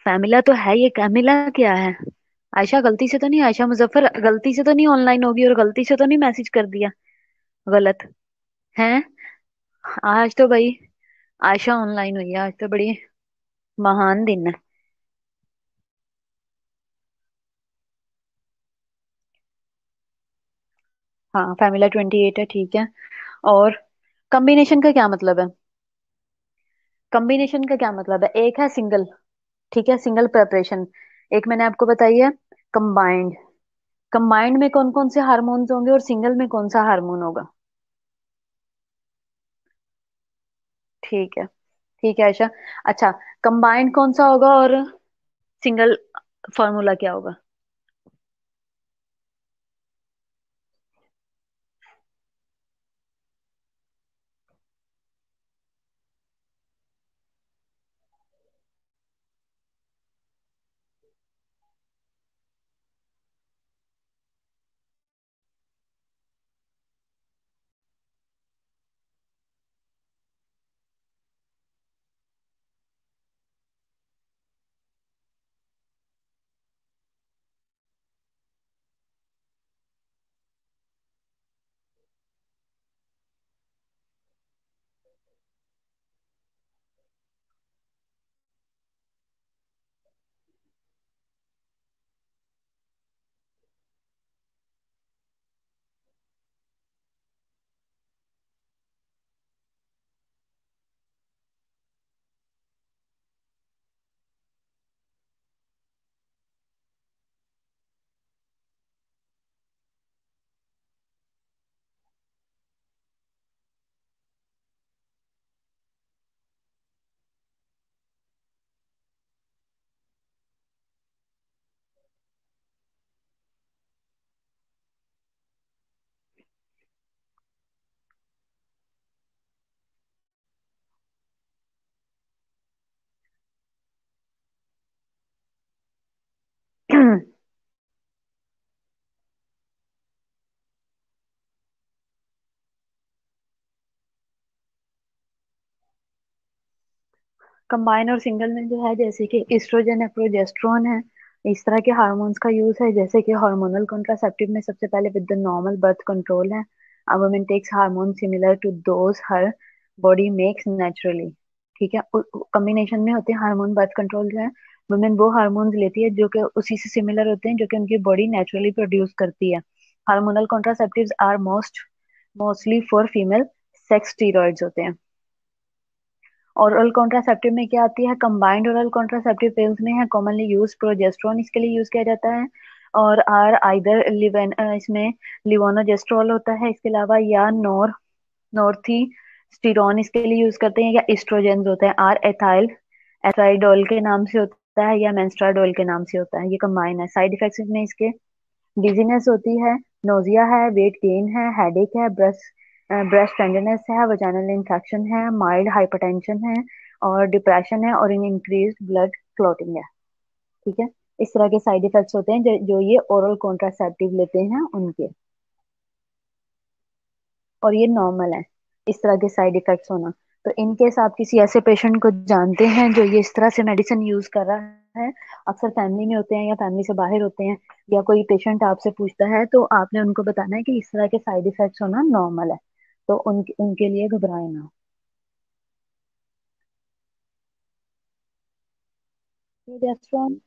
S1: फैमिला तो है, ये कैमिला क्या है? आयशा गलती से तो नहीं, आयशा मुजफ्फर गलती से तो नहीं ऑनलाइन होगी और गलती से तो नहीं मैसेज कर दिया गलत? है? आज तो भाई आयशा ऑनलाइन हुई है, आज तो बड़ी महान दिन है। हाँ, फैमिला 28 है, ठीक है। और कॉम्बिनेशन का क्या मतलब है? कॉम्बिनेशन का क्या मतलब है? एक है सिंगल, ठीक है, सिंगल प्रेपरेशन। एक मैंने आपको बताई है कंबाइंड। कंबाइंड में कौन कौन से हार्मोन्स होंगे और सिंगल में कौन सा हार्मोन होगा? ठीक है, ठीक है आयशा। अच्छा, कंबाइंड कौन सा होगा और सिंगल फॉर्मूला क्या होगा? कंबाइन और सिंगल में जो है, जैसे कि एस्ट्रोजन है, प्रोजेस्ट्रॉन है, इस तरह के हार्मोन्स का यूज है। जैसे कि हार्मोनल कॉन्ट्रासेप्टिव में सबसे पहले with the normal birth control है। A woman takes hormone similar to those her body makes naturally. ठीक है, कॉम्बिनेशन में होते हैं हार्मोन बर्थ कंट्रोल जो है। वुमेन वो हार्मोन्स लेती है जो कि उसी से सिमिलर होते हैं, जो कि उनकी बॉडी नेचुरली प्रोड्यूस करती है। Hormonal contraceptives are mostly for female sex steroids होते हैं। ओरल कॉन्ट्रासेप्टिव में क्या आती है? कंबाइंड ओरल कॉन्ट्रासेप्टिव पिल्स में है कॉमनली यूज प्रोजेस्ट्रॉन इसके लिए यूज किया जाता है। और आर आइदर लिवेन इसमें लिवोनोजेस्ट्रॉल होता है इसके अलावा, या नॉर्थी स्टीरॉन इसके लिए यूज करते हैं, या एस्ट्रोजेंस होते हैं। आर एथाइल एथाइडोल के नाम से होता है, या मेंस्ट्राडोल के नाम से होता है। ये कंबाइन है। साइड इफेक्ट्स में इसके डिजीनेस होती है, नोजिया है, वेट गेन है, हेडेक है, ब्रेस्ट टेंडरनेस है, वजाइनल इन्फेक्शन है, माइल्ड हाइपरटेंशन है, और डिप्रेशन है, और इंक्रीज ब्लड क्लॉटिंग है। ठीक है, इस तरह के साइड इफेक्ट्स होते हैं जो ये ओरल कॉन्ट्रासेप्टिव लेते हैं उनके। और ये नॉर्मल है इस तरह के साइड इफेक्ट्स होना। तो इन केस आप किसी ऐसे पेशेंट को जानते हैं जो ये इस तरह से मेडिसिन यूज कर रहा है, अक्सर फैमिली में होते हैं या फैमिली से बाहर होते हैं, या कोई पेशेंट आपसे पूछता है, तो आपने उनको बताना है कि इस तरह के साइड इफेक्ट्स होना नॉर्मल है। तो उनके लिए घबराए ना। प्रोजेस्टेरोन।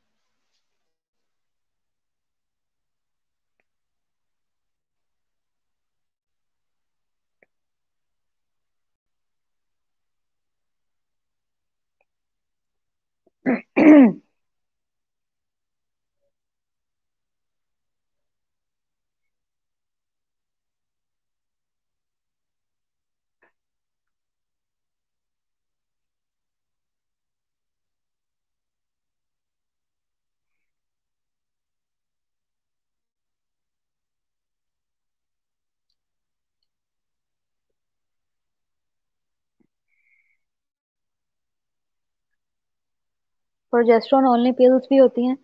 S1: प्रोजेस्टेरोन ओनली पिल्स भी होती हैं,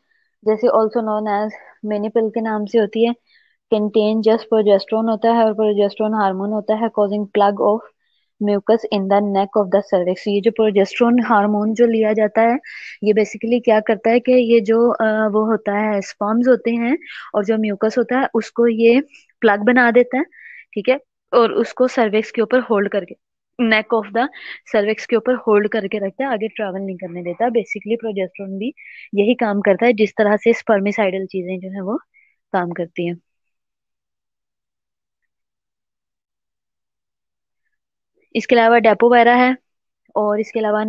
S1: जैसे ऑल्सो नोन एज मिनी पिल के नाम से होती है। कंटेन जस्ट प्रोजेस्टेरोन होता है, और प्रोजेस्टेरोन हार्मोन होता है causing plug of mucus in the neck of the cervix. ये जो प्रोजेस्टेरोन हार्मोन जो लिया जाता है, ये बेसिकली क्या करता है कि ये जो वो होता है, स्पर्म्स होते हैं, और जो म्यूकस होता है उसको ये प्लग बना देता है। ठीक है, और उसको सर्विक्स के ऊपर होल्ड करके, नेक ऑफ द सर्विक्स के ऊपर होल्ड करके रखता है, आगे ट्रैवल नहीं करने देता। बेसिकली प्रोजेस्टेरोन भी यही काम करता है जिस तरह से स्पर्मिसाइडल चीजें जो है वो काम करती हैं। इसके अलावा डेपो वगैरह है, और इसके अलावा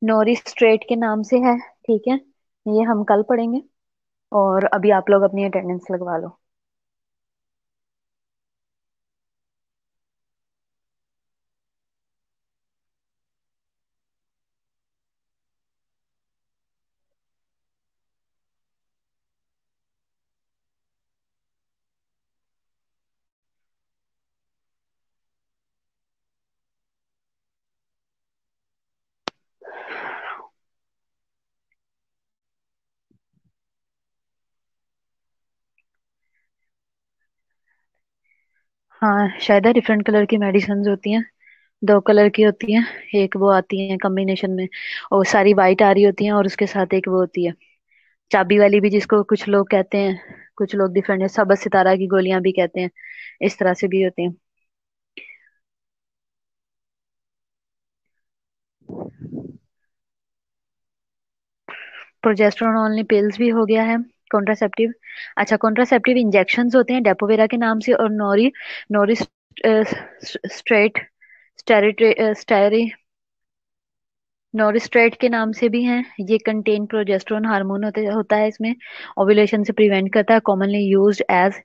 S1: नोरी स्ट्रेट के नाम से है। ठीक है, ये हम कल पढ़ेंगे, और अभी आप लोग अपनी अटेंडेंस लगवा लो। हाँ, शायद है डिफरेंट कलर की मेडिसिन होती हैं। दो कलर की होती हैं, एक वो आती है कॉम्बिनेशन में, और सारी वाइट आ रही होती हैं, और उसके साथ एक वो होती है चाबी वाली भी, जिसको कुछ लोग कहते हैं, कुछ लोग डिफरेंट है, सबस सितारा की गोलियां भी कहते हैं। इस तरह से भी होती हैं। प्रोजेस्टेरोन ओनली पिल्स भी हो गया है। कॉन्ट्रासेप्टिव, अच्छा, कॉन्ट्रासेप्टिव इंजेक्शंस होते हैं डेपोवेरा के नाम से, और नोरी नोरी स्ट्रेट स्टेरी नोरिस्ट्रेट के नाम से भी हैं। ये कंटेन प्रोजेस्टेरोन हार्मोन होता है इसमें, ओव्यूलेशन से प्रिवेंट करता है, कॉमनली यूज्ड एज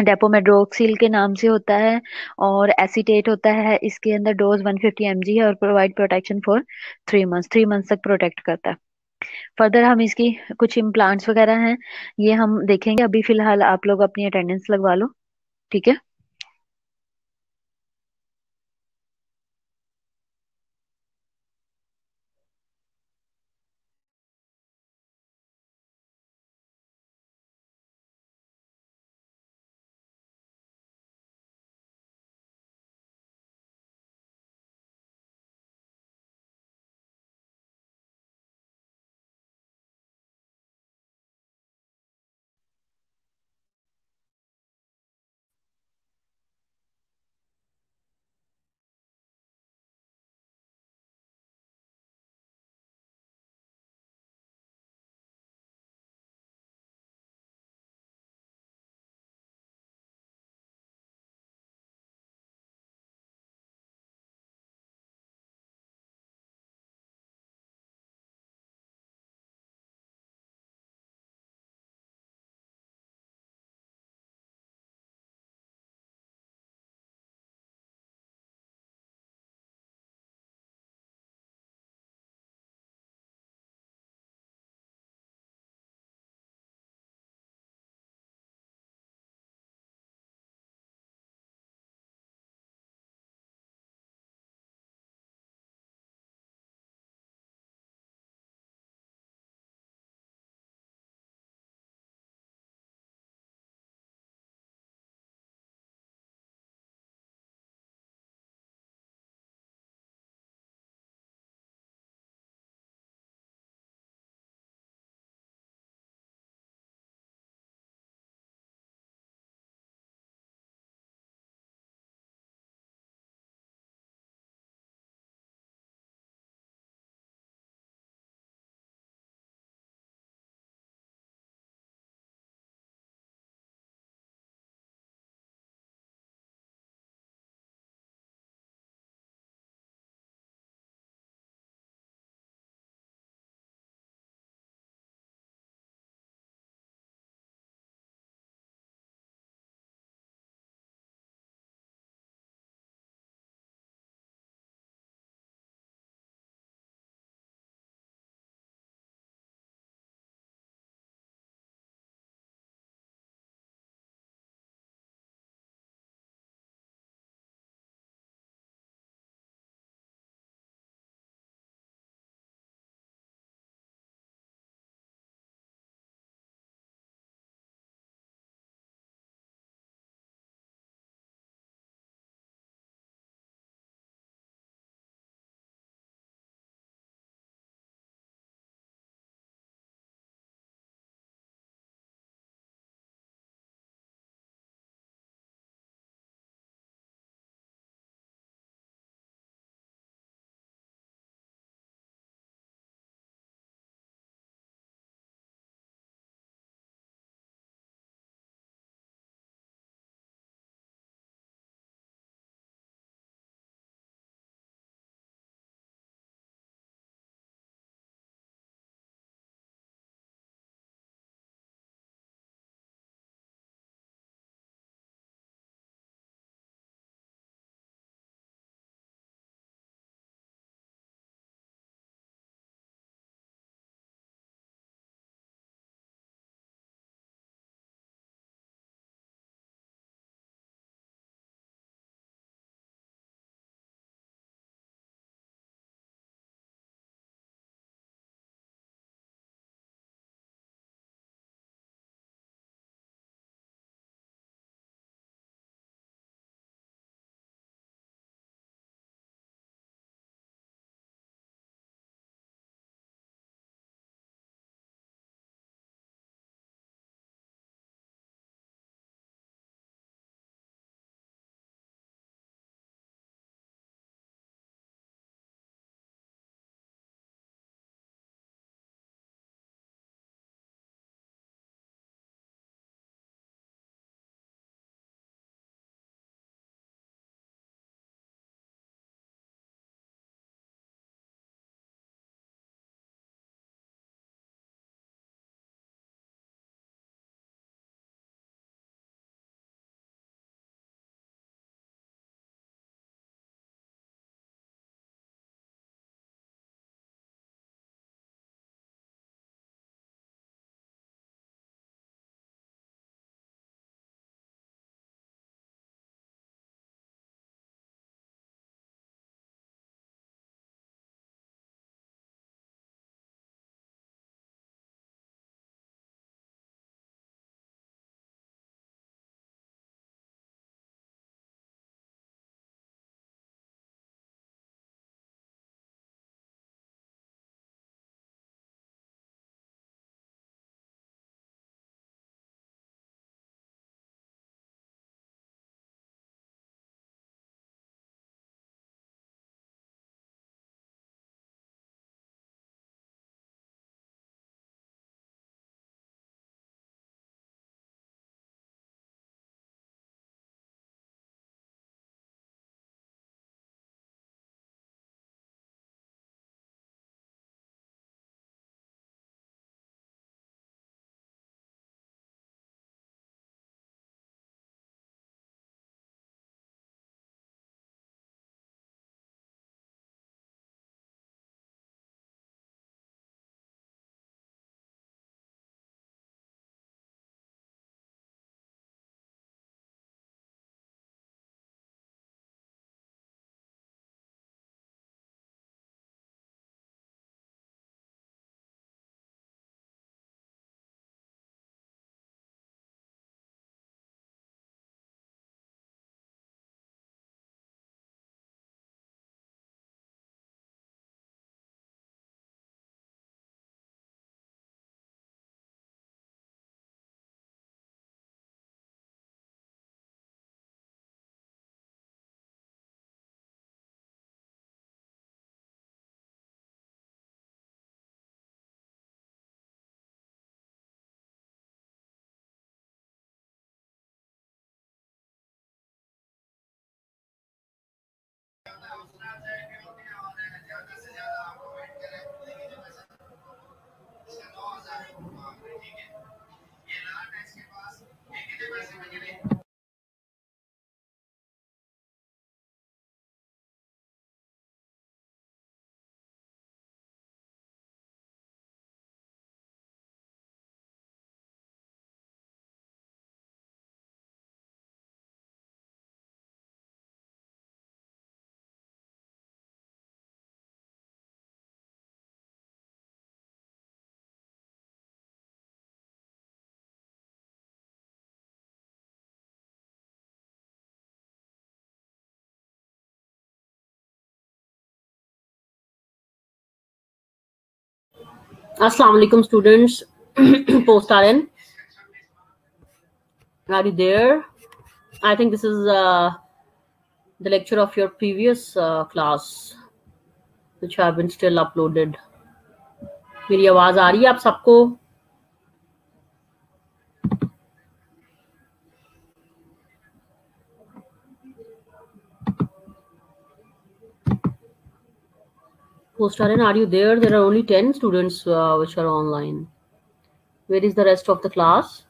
S1: डेपोमेड्रोक्सिल के नाम से होता है, और एसीटेट होता है। इसके अंदर डोज 150 mg है, और provide protection for 3 months, 3 months तक प्रोटेक्ट करता है। फर्दर हम इसकी कुछ इम्प्लांट्स वगैरह हैं, ये हम देखेंगे। अभी फिलहाल आप लोग अपनी अटेंडेंस लगवा लो। ठीक है।
S2: Assalamu alaikum, students. Post RN, are you there? I think this is the lecture of your previous class, which have been still uploaded. मेरी आवाज आ रही है आप सबको? Post RN, are you there? There are only 10 students which are online. Where is the rest of the class?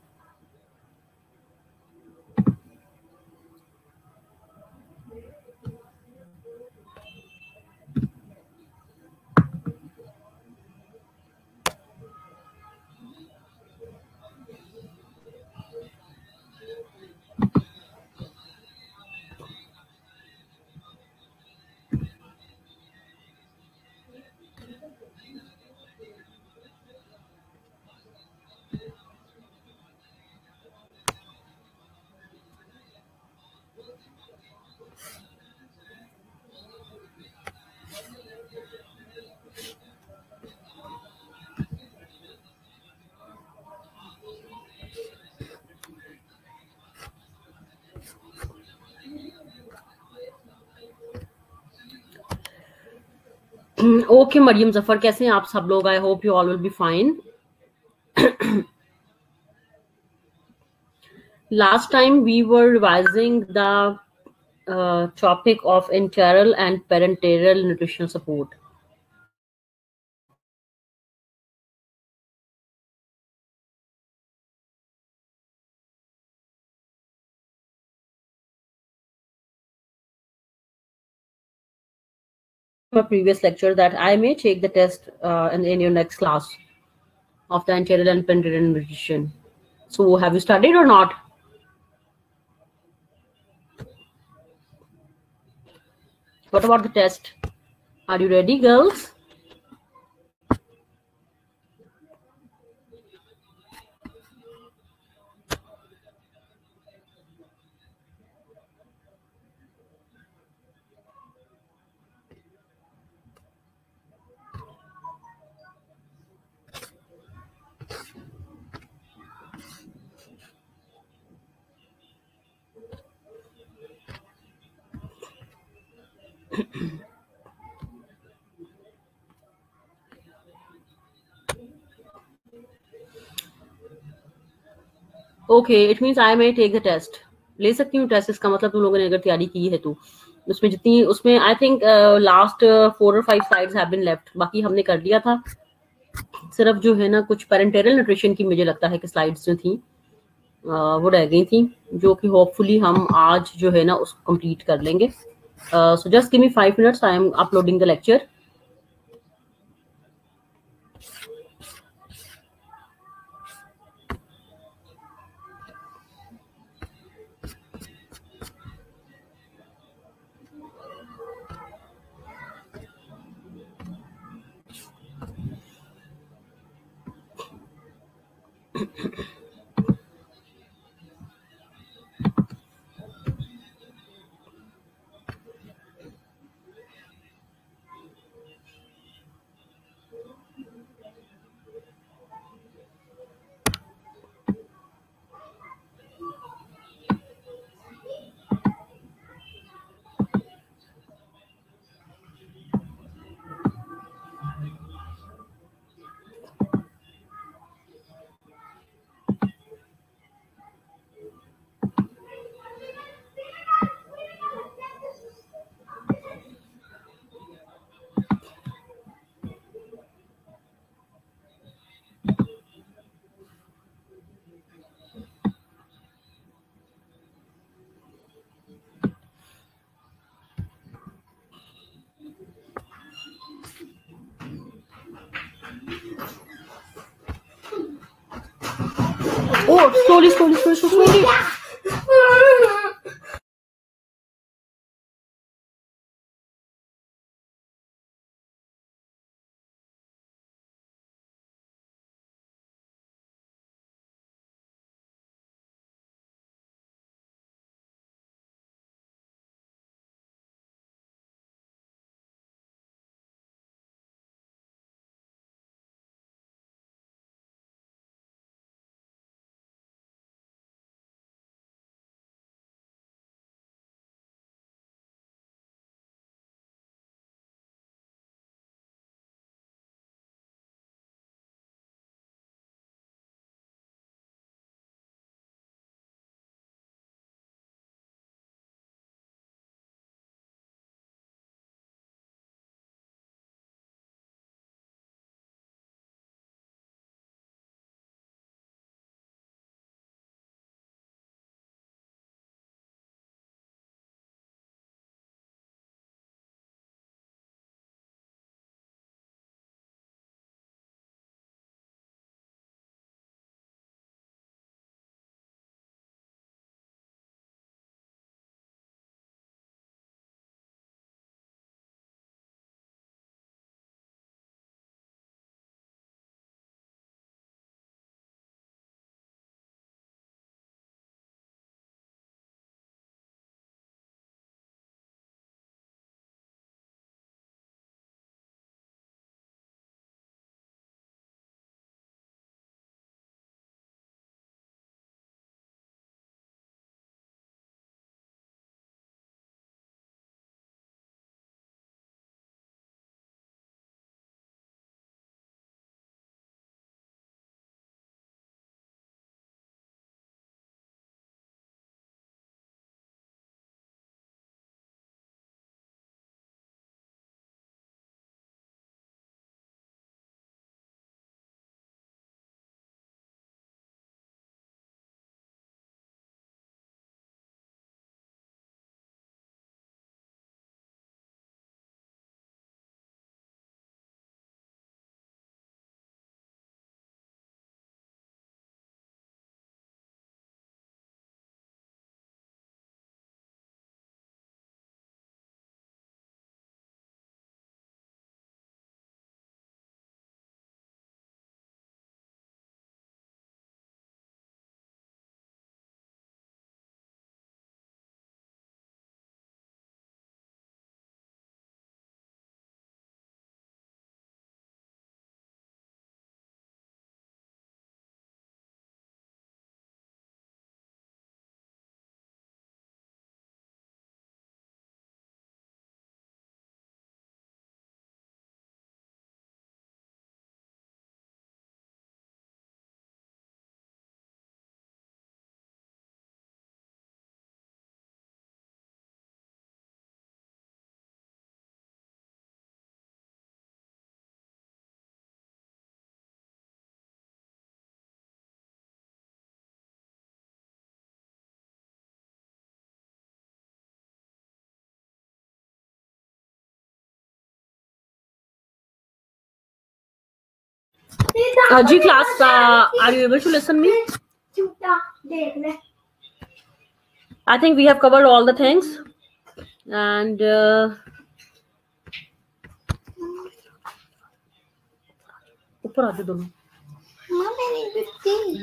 S2: Okay, Mariam Zafar, कैसे हैं आप सब लोग? I hope you all will be fine. Last time we were revising the topic of enteral and parenteral nutritional support. My previous lecture that I may take the test in your next class of the enteral and parenteral nutrition. So have you studied or not? What about the test? Are you ready, girls? Okay, it means I may take the test. ले सकती हूँ test, इसका मतलब तुम लोगों ने अगर तैयारी की है तो उसमें जितनी उसमें आई थिंक लास्ट 4 और 5 स्लाइड्स हैव बीन लेफ्ट. बाकी हमने कर लिया था. सिर्फ जो है ना कुछ पेरेंटल न्यूट्रिशन की मुझे लगता है कि स्लाइड्स जो थी वो रह गई थी, जो कि होपफुली हम आज जो है ना उसको कंप्लीट कर लेंगे. So just give me 5 minutes, I am uploading the lecture. Oh, slowly. Ji class, are you able to listen me? I think we have covered all the things, and ऊपर आते दोनों.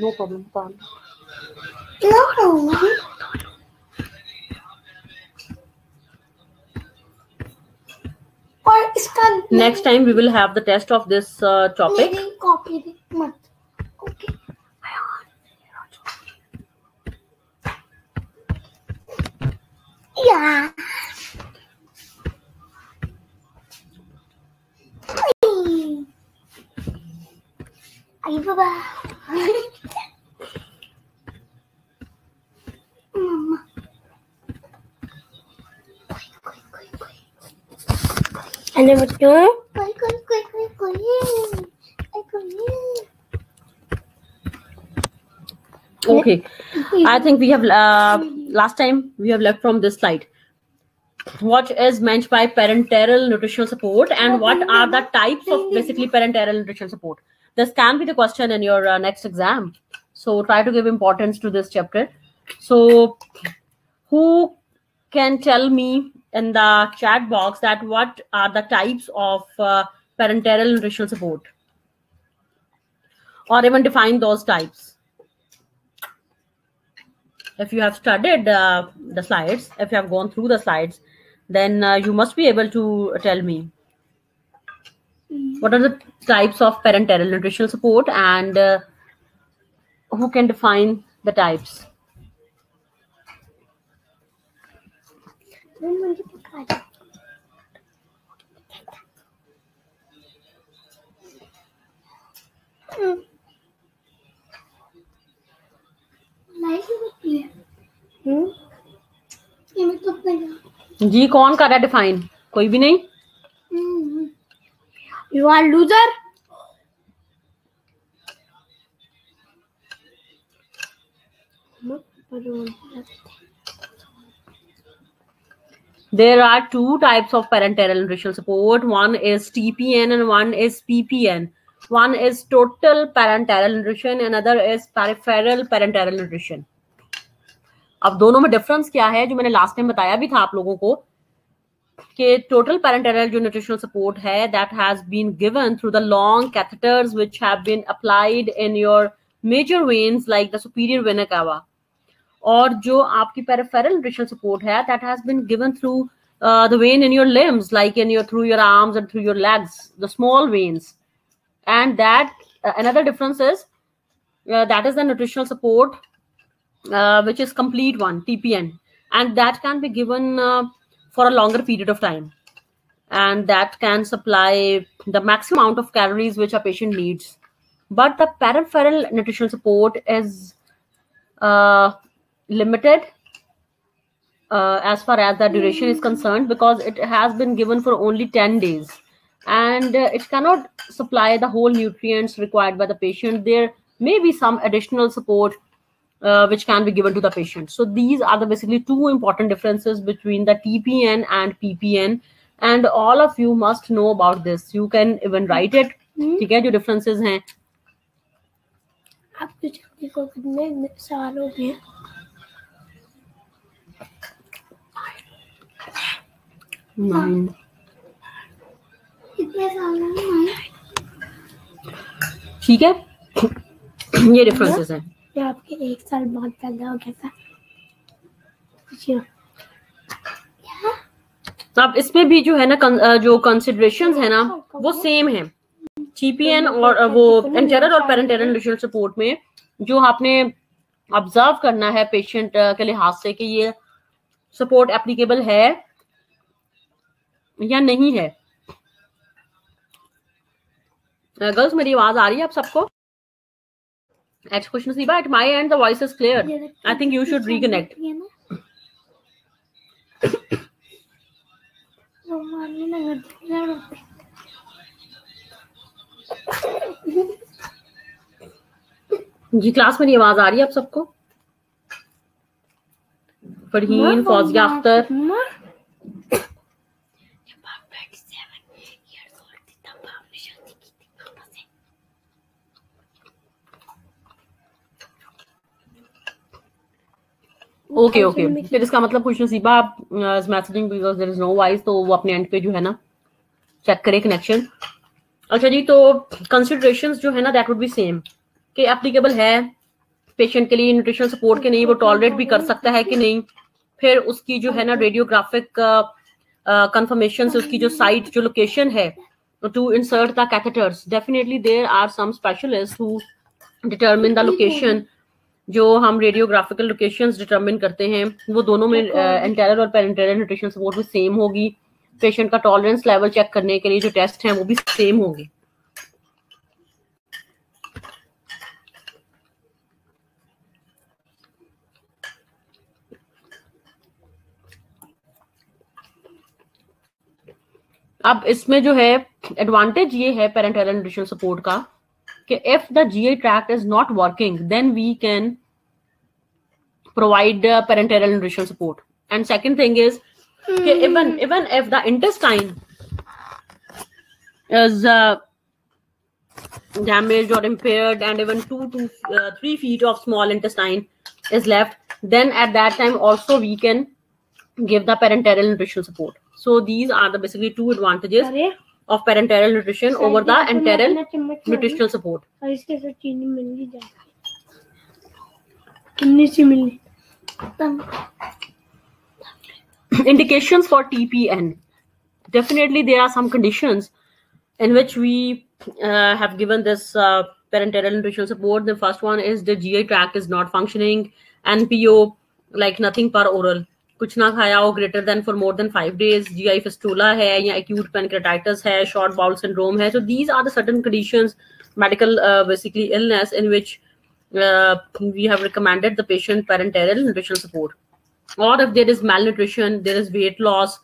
S2: No problem. Next time we will have the test of this topic.
S3: Okay. Yeah. Ay, baba. Mama. Ano ba ito?
S2: Okay, I think we have last time we have left from this slide. What is meant by parenteral nutritional support, and what are the types of basically parenteral nutritional support? This can be the question in your next exam, so try to give importance to this chapter. So who can tell me in the chat box that what are the types of parenteral nutritional support, or even define those types? If you have studied the slides, if you have gone through the slides, then you must be able to tell me what are the types of parenteral nutritional support, and who can define the types. जी कौन कर रहा है define? कोई भी नहीं.
S3: You are loser.
S2: There are two types of parenteral nutritional support. One is TPN and one is PPN. One is total parenteral nutrition, another is peripheral parenteral nutrition. अब दोनों में डिफरेंस क्या है, जो मैंने लास्ट टाइम बताया भी था आप लोगों को, कि टोटल parenteral जो nutritional support है, that has been given through the long catheters which have been applied in your major veins like the superior vena cava. और जो आपकी peripheral nutritional support है, that has been given through the vein in your limbs, like through your arms and through your legs, the small veins. And that another difference is that is the nutritional support which is complete one, TPN, and that can be given for a longer period of time, and that can supply the maximum amount of calories which a patient needs. But the peripheral nutritional support is limited as far as the duration is concerned, because it has been given for only 10 days, and it cannot supply the whole nutrients required by the patient. There may be some additional support which can be given to the patient. So these are the basically two important differences between the TPN and PPN, and all of you must know about this. You can even write it. ठीक है, जो differences हैं.
S3: आपके छुट्टी को कितने साल हो गए?
S2: 9.
S3: कितने साल हो गए?
S2: ठीक है, ये differences हैं.
S3: ये आपके 1 साल बाद पैदा हो गया था.
S2: अब इसमें भी जो है ना, जो considerations है ना, वो सेम है. TPN और वो एंटेरल और पेरेंटेरल न्यूट्रिशनल सपोर्ट में जो आपने ऑब्जर्व करना है पेशेंट के लिहाज से कि ये सपोर्ट एप्लीकेबल है या नहीं है. गर्ल्स मेरी आवाज आ रही है आप सबको? Next question, Siba. At my end, the voice is clear. I think you should reconnect. जी क्लास मेरी आवाज आ रही है आप सबको? फरहीन, फौजिया अख्तर. ओके ओके, फिर इसका मतलब Khush Naseeba is messaging because there is no voice, तो वो अपने एंड पे जो है ना चेक करे कनेक्शन। अच्छा जी, तो कंसिडरेशंस जो है ना दैट वुड बी सेम, कि एप्लीकेबल है पेशेंट के लिए न्यूट्रिशनल सपोर्ट के नहीं, वो टॉलरेट भी कर सकता है कि नहीं, फिर उसकी जो है ना रेडियोग्राफिक कंफर्मेशन से उसकी जो साइट जो लोकेशन है to insert the catheters, definitely there are some specialist who determine the location. जो हम रेडियोग्राफिकल लोकेशंस डिटरमिन करते हैं वो दोनों में एंटेरियर और पेरेंटेरियल न्यूट्रिशनल सपोर्ट भी सेम होगी। पेशेंट का टॉलरेंस लेवल चेक करने के लिए जो टेस्ट हैं वो भी सेम होंगे। अब इसमें जो है एडवांटेज ये है पेरेंटेरियल न्यूट्रिशनल सपोर्ट का कि if the GI tract is not working then we can provide parenteral nutritional support. And second thing is कि even if the intestine is damaged or impaired and even 2 to 3 feet of small intestine is left, then at that time also we can give the parenteral nutritional support. So these are the basically two advantages of parenteral nutrition over the enteral nutritional support.
S3: और इसके साथ चीनी मिल जाएगी, कितनी सी मिली?
S2: Indications for TPN. Definitely there are some conditions in which we have given this parenteral nutritional support. The first one is the GI tract is not functioning, NPO like nothing per oral, कुछ ना खाया हो greater than for more than 5 days, GI fistula है या acute pancreatitis है, short bowel syndrome है. So these are the certain conditions, medical basically illness in which we have recommended the patient parenteral nutritional support. Or if there is malnutrition, there is weight loss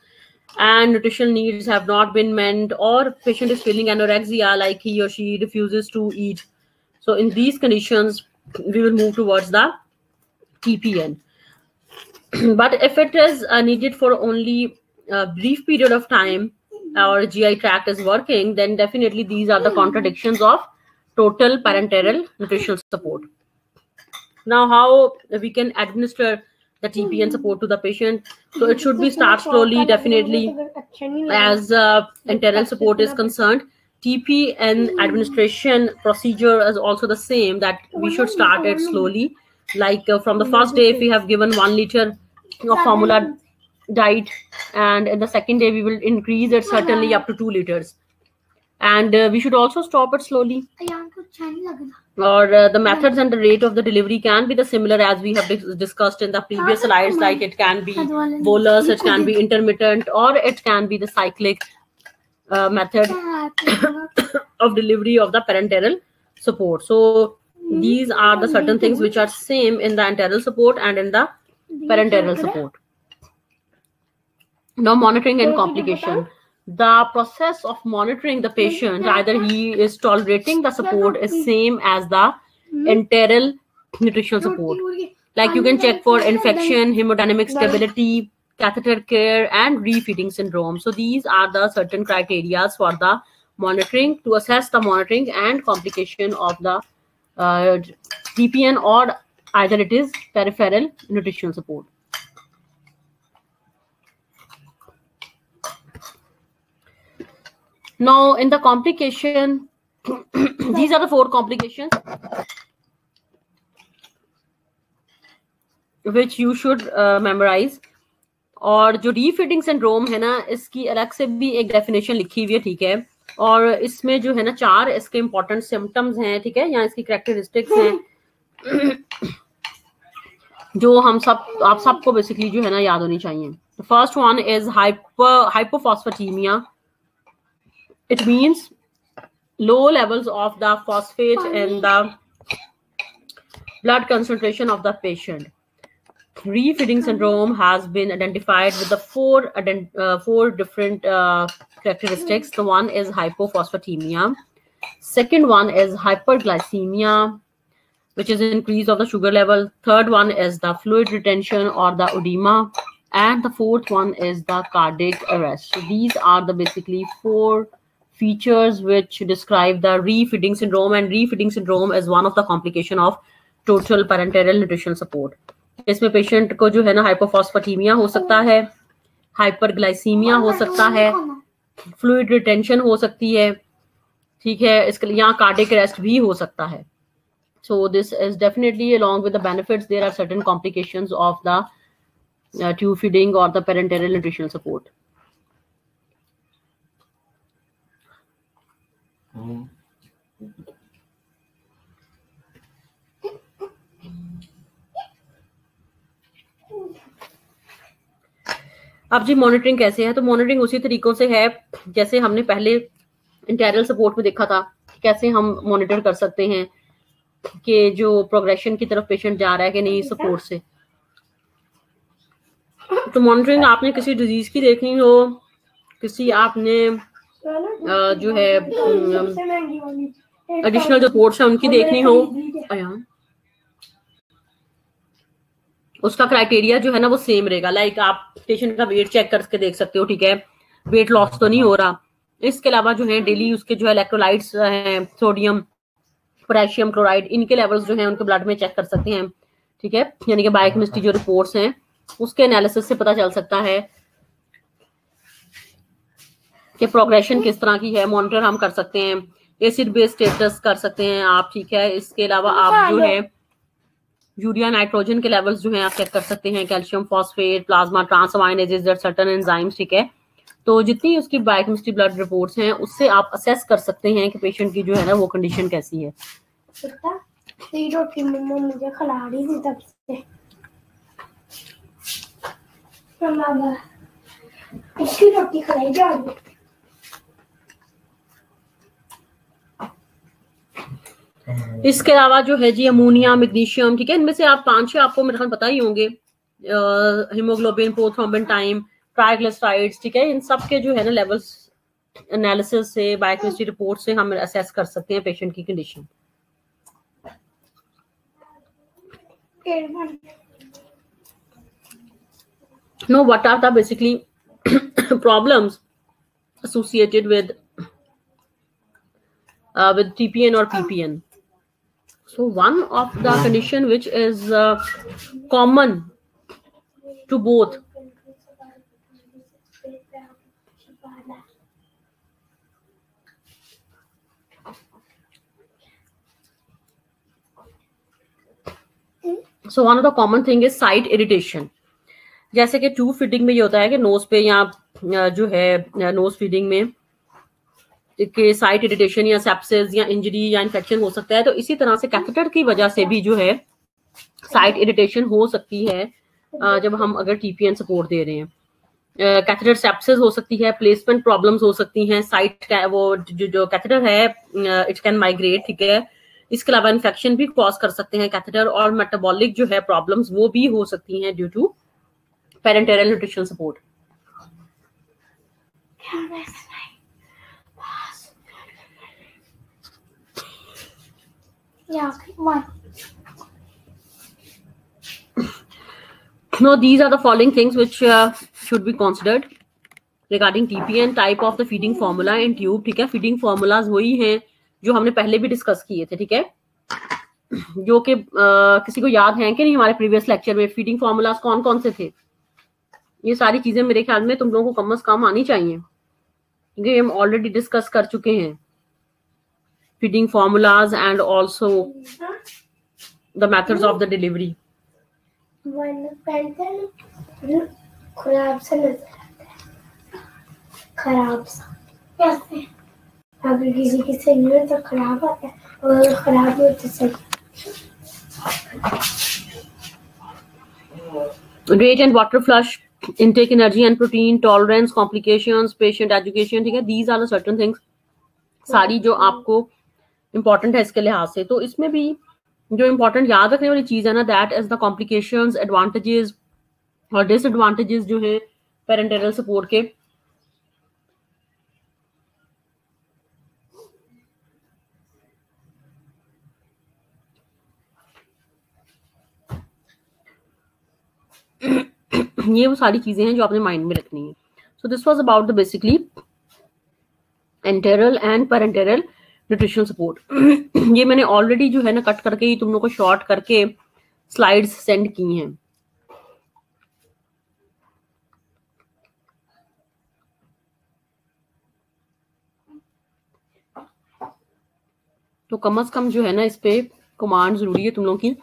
S2: and nutritional needs have not been met, or patient is feeling anorexia, like he or she refuses to eat. So in these conditions we will move towards the TPN. But if it is needed for only a brief period of time, our GI tract is working, then definitely these are the contradictions of total parenteral nutritional support. Now how we can administer the TPN support to the patient? So it should be start slowly, definitely, as enteral support is concerned. TPN administration procedure is also the same, that we should start it slowly, like from the first day if we have given 1 liter of formula diet, and in the second day we will increase it certainly up to 2 liters, and we should also stop it slowly. Or the methods and the rate of the delivery can be the similar as we have discussed in the previous slides, like it can be bolus, it can be intermittent, or it can be the cyclic method of delivery of the parenteral support. So these are the certain things which are same in the enteral support and in the parenteral support. Now monitoring and complication. The process of monitoring the patient, either he is tolerating the support, is same as the enteral nutritional support. Like you can check for infection, hemodynamic stability, catheter care, and refeeding syndrome. So these are the certain criteria for the monitoring, to assess the monitoring and complication of the TPN, or either it is peripheral nutritional support. Now in the complication, these are the 4 complications which you should memorize. और जो refeeding syndrome है ना, इसकी अलग से भी एक definition लिखी हुई है, ठीक है, और इसमें जो है ना 4 इसके important symptoms हैं, ठीक है, या इसकी characteristics हैं जो हम सब आप सबको basically जो है ना याद होनी चाहिए. The first one is hypophosphatemia. It means low levels of the phosphate in the blood concentration of the patient. Refeeding syndrome has been identified with the 4 different characteristics. The one is hypophosphatemia. Second one is hyperglycemia, which is an increase of the sugar level. Third one is the fluid retention or the edema. And the fourth one is the cardiac arrest. So these are the basically 4 features which describe the refeeding syndrome, and refeeding syndrome is one of the complication of total parenteral nutritional support. इसमें patient को जो है ना हाइपोफॉस्फेटीमिया हो सकता है, hyperglycaemia हो सकता है, फ्लूइड रिटेंशन हो सकती है, ठीक है, इसके लिए यहाँ कार्डियक अरेस्ट भी हो सकता है. So this is definitely along with the benefits, there are certain complications of the tube feeding or the parenteral nutritional support. अब जी मॉनिटरिंग कैसे है, तो मॉनिटरिंग उसी तरीकों से है जैसे हमने पहले इंटेरियल सपोर्ट में देखा था, कैसे हम मॉनिटर कर सकते हैं कि जो प्रोग्रेशन की तरफ पेशेंट जा रहा है कि नहीं सपोर्ट से. तो मॉनिटरिंग आपने किसी डिजीज की देखनी हो, किसी आपने जो है एडिशनल जो सपोर्ट्स है उनकी देखनी हो, उसका क्राइटेरिया जो है ना वो सेम रहेगा. लाइक आप पेशेंट का वेट चेक करके देख सकते हो, ठीक है, वेट लॉस तो नहीं हो रहा. इसके अलावा जो है डेली उसके जो है इलेक्ट्रोलाइट्स हैं, सोडियम, पोटेशियम क्लोराइड, इनके लेवल्स जो हैं उनके ब्लड में चेक कर सकते हैं, ठीक है, यानी कि बायोकेमिस्ट्री जो रिपोर्ट्स हैं उसके एनालिसिस से पता चल सकता है कि प्रोग्रेशन किस तरह की है. मॉनिटर हम कर सकते हैं, एसिड बेस स्टेटस कर सकते हैं आप, ठीक है. इसके अलावा आप जो है यूरिया नाइट्रोजन के लेवल्स जो हैं आप चेक कर सकते हैं, calcium phosphate, plasma transaminases, certain enzymes, ठीक है. तो जितनी उसकी बायोकेमिस्ट्री ब्लड रिपोर्ट्स हैं उससे आप असेस कर सकते हैं कि पेशेंट की जो है ना वो कंडीशन कैसी है.
S3: रोटी मम्मा मुझे खिला रही थी तब से, उसकी रोटी खिलाई जा रही.
S2: इसके अलावा जो है जी अमोनिया, मैग्नीशियम, ठीक है, इनमें से आप 5-6 आपको मेरे ख्याल पता ही होंगे, हीमोग्लोबिन, प्रोथ्रोम्बिन टाइम, ट्राइग्लिसराइड्स, ठीक है, इन सब के जो है ना लेवल्स एनालिसिस से, बायोकेमिस्ट्री रिपोर्ट से हम असेस कर सकते हैं पेशेंट की condition. No, what are the basically problems associated with TPN or PPN? So one of the condition which is common to both so one of the common thing is site irritation. जैसे कि tube feeding में ये होता है कि knows पे या जो है नोज फीडिंग में कि साइट इरिटेशन या सेप्सिस या इंजरी या इन्फेक्शन हो सकता है. तो इसी तरह से कैथेटर की वजह से भी जो है साइट इरिटेशन हो सकती है जब हम अगर टीपीएन सपोर्ट दे रहे हैं. कैथेटर सेप्सिस हो सकती है, प्लेसमेंट प्रॉब्लम्स हो सकती हैं, साइट का वो जो कैथेटर है इट कैन माइग्रेट, ठीक है. इसके अलावा इन्फेक्शन भी कॉज कर सकते हैं कैथेटर, और मेटाबॉलिक जो है प्रॉब्लम्स वो भी हो सकती हैं due to parenteral nutrition support.
S3: Yeah, one.
S2: No, these are the following things which should be considered regarding TPN. Type of the feeding formula in tube, ठीक है. feeding formulas वही हैं जो हमने पहले भी डिस्कस किए थे, ठीक है, जो कि किसी को याद है कि नहीं हमारे प्रीवियस लेक्चर में फीडिंग फॉर्मूलाज कौन कौन से थे. ये सारी चीजें मेरे ख्याल में तुम लोगों को कम से कम आनी चाहिए क्योंकि हम ऑलरेडी डिस्कस कर चुके हैं feeding formulas and also the methods of the delivery.
S3: खराब सा नजर आता है, खराब सा कैसे, अगर किसी की सही हो तो खराब आता है और खराब हो तो सही.
S2: Rate and water flush, intake energy and protein, tolerance, complications, patient education, ठीक है. these are the certain things सारी जो आपको इम्पोर्टेंट है इसके लिहाज से. तो इसमें भी जो इम्पोर्टेंट याद रखने वाली चीज है ना, that is the complications, advantages और डिसएडवांटेजेस जो है पेरेंटल सपोर्ट के. ये वो सारी चीजें हैं जो आपने माइंड में रखनी है. So this was about the basically enteral and parenteral nutritional support. ये मैंने ऑलरेडी जो है ना कट करके ही तुम लोग को शॉर्ट करके स्लाइड्स सेंड की हैं. तो कम से कम जो है ना इस पे कमांड जरूरी है तुम लोगों की।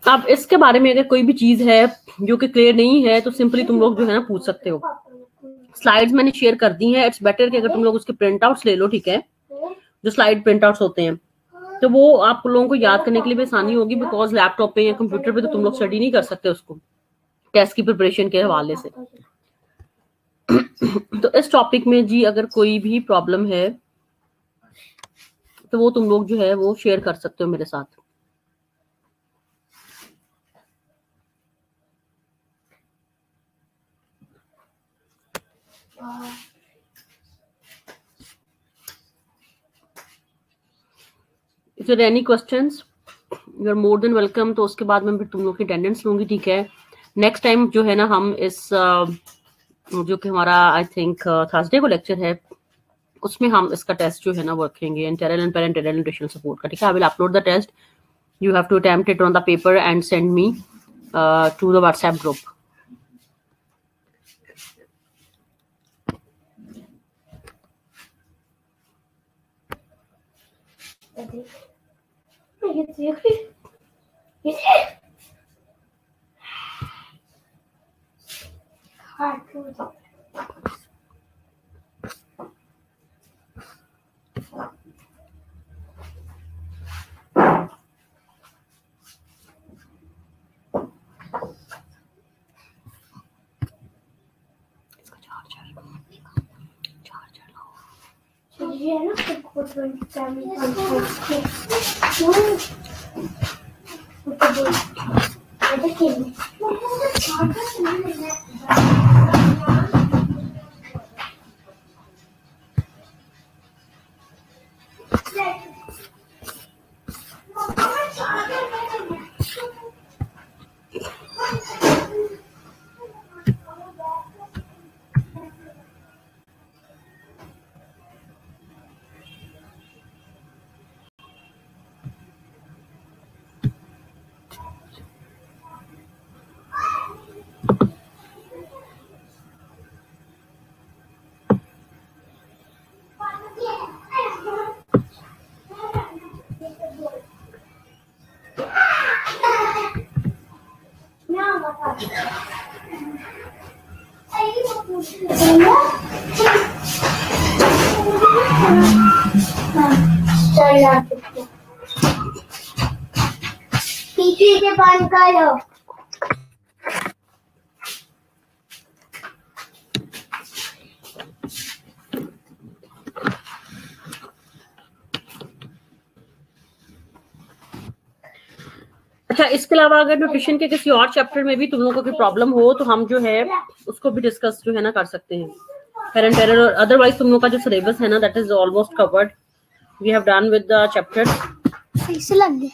S2: अब इसके बारे में अगर कोई भी चीज है जो कि क्लियर नहीं है तो सिंपली तुम लोग जो है ना पूछ सकते हो। स्लाइड्स मैंने शेयर कर दी हैं। इट्स बेटर कि अगर तुम लोग उसके प्रिंट आउट्स ले लो, ठीक है, जो स्लाइड प्रिंट आउट्स होते हैं, तो वो आप लोगों को याद करने के लिए भी आसानी होगी, बिकॉज लैपटॉप पे या कंप्यूटर पे तो तुम लोग स्टडी नहीं कर सकते उसको टेस्ट की प्रिपरेशन के हवाले से। तो इस टॉपिक में जी अगर कोई भी प्रॉब्लम है तो वो तुम लोग जो है वो शेयर कर सकते हो मेरे साथ। If there any questions you are more than welcome. तो उसके बाद मैं फिर तुम लोग की अटेंडेंस लूंगी, ठीक है। नेक्स्ट टाइम जो है ना हम इस जो कि हमारा आई थिंक थर्सडे को लेक्चर है, उसमें हम इसका टेस्ट जो है ना वो रखेंगे, enteral and parenteral nutritional support का, ठीक है। I will upload the test, you have to attempt it on the paper and send me to the WhatsApp group.
S3: पीछे से बंद करो।
S2: अच्छा, इसके अलावा अगर न्यूट्रिशन के किसी और चैप्टर में भी तुम लोगों को कोई प्रॉब्लम हो तो हम जो है उसको भी डिस्कस जो है ना कर सकते हैं, पेरेंट एरर। और अदरवाइज तुम लोगों का जो सिलेबस है ना that is almost covered, we have done with the chapter.
S3: कैसे लग गया?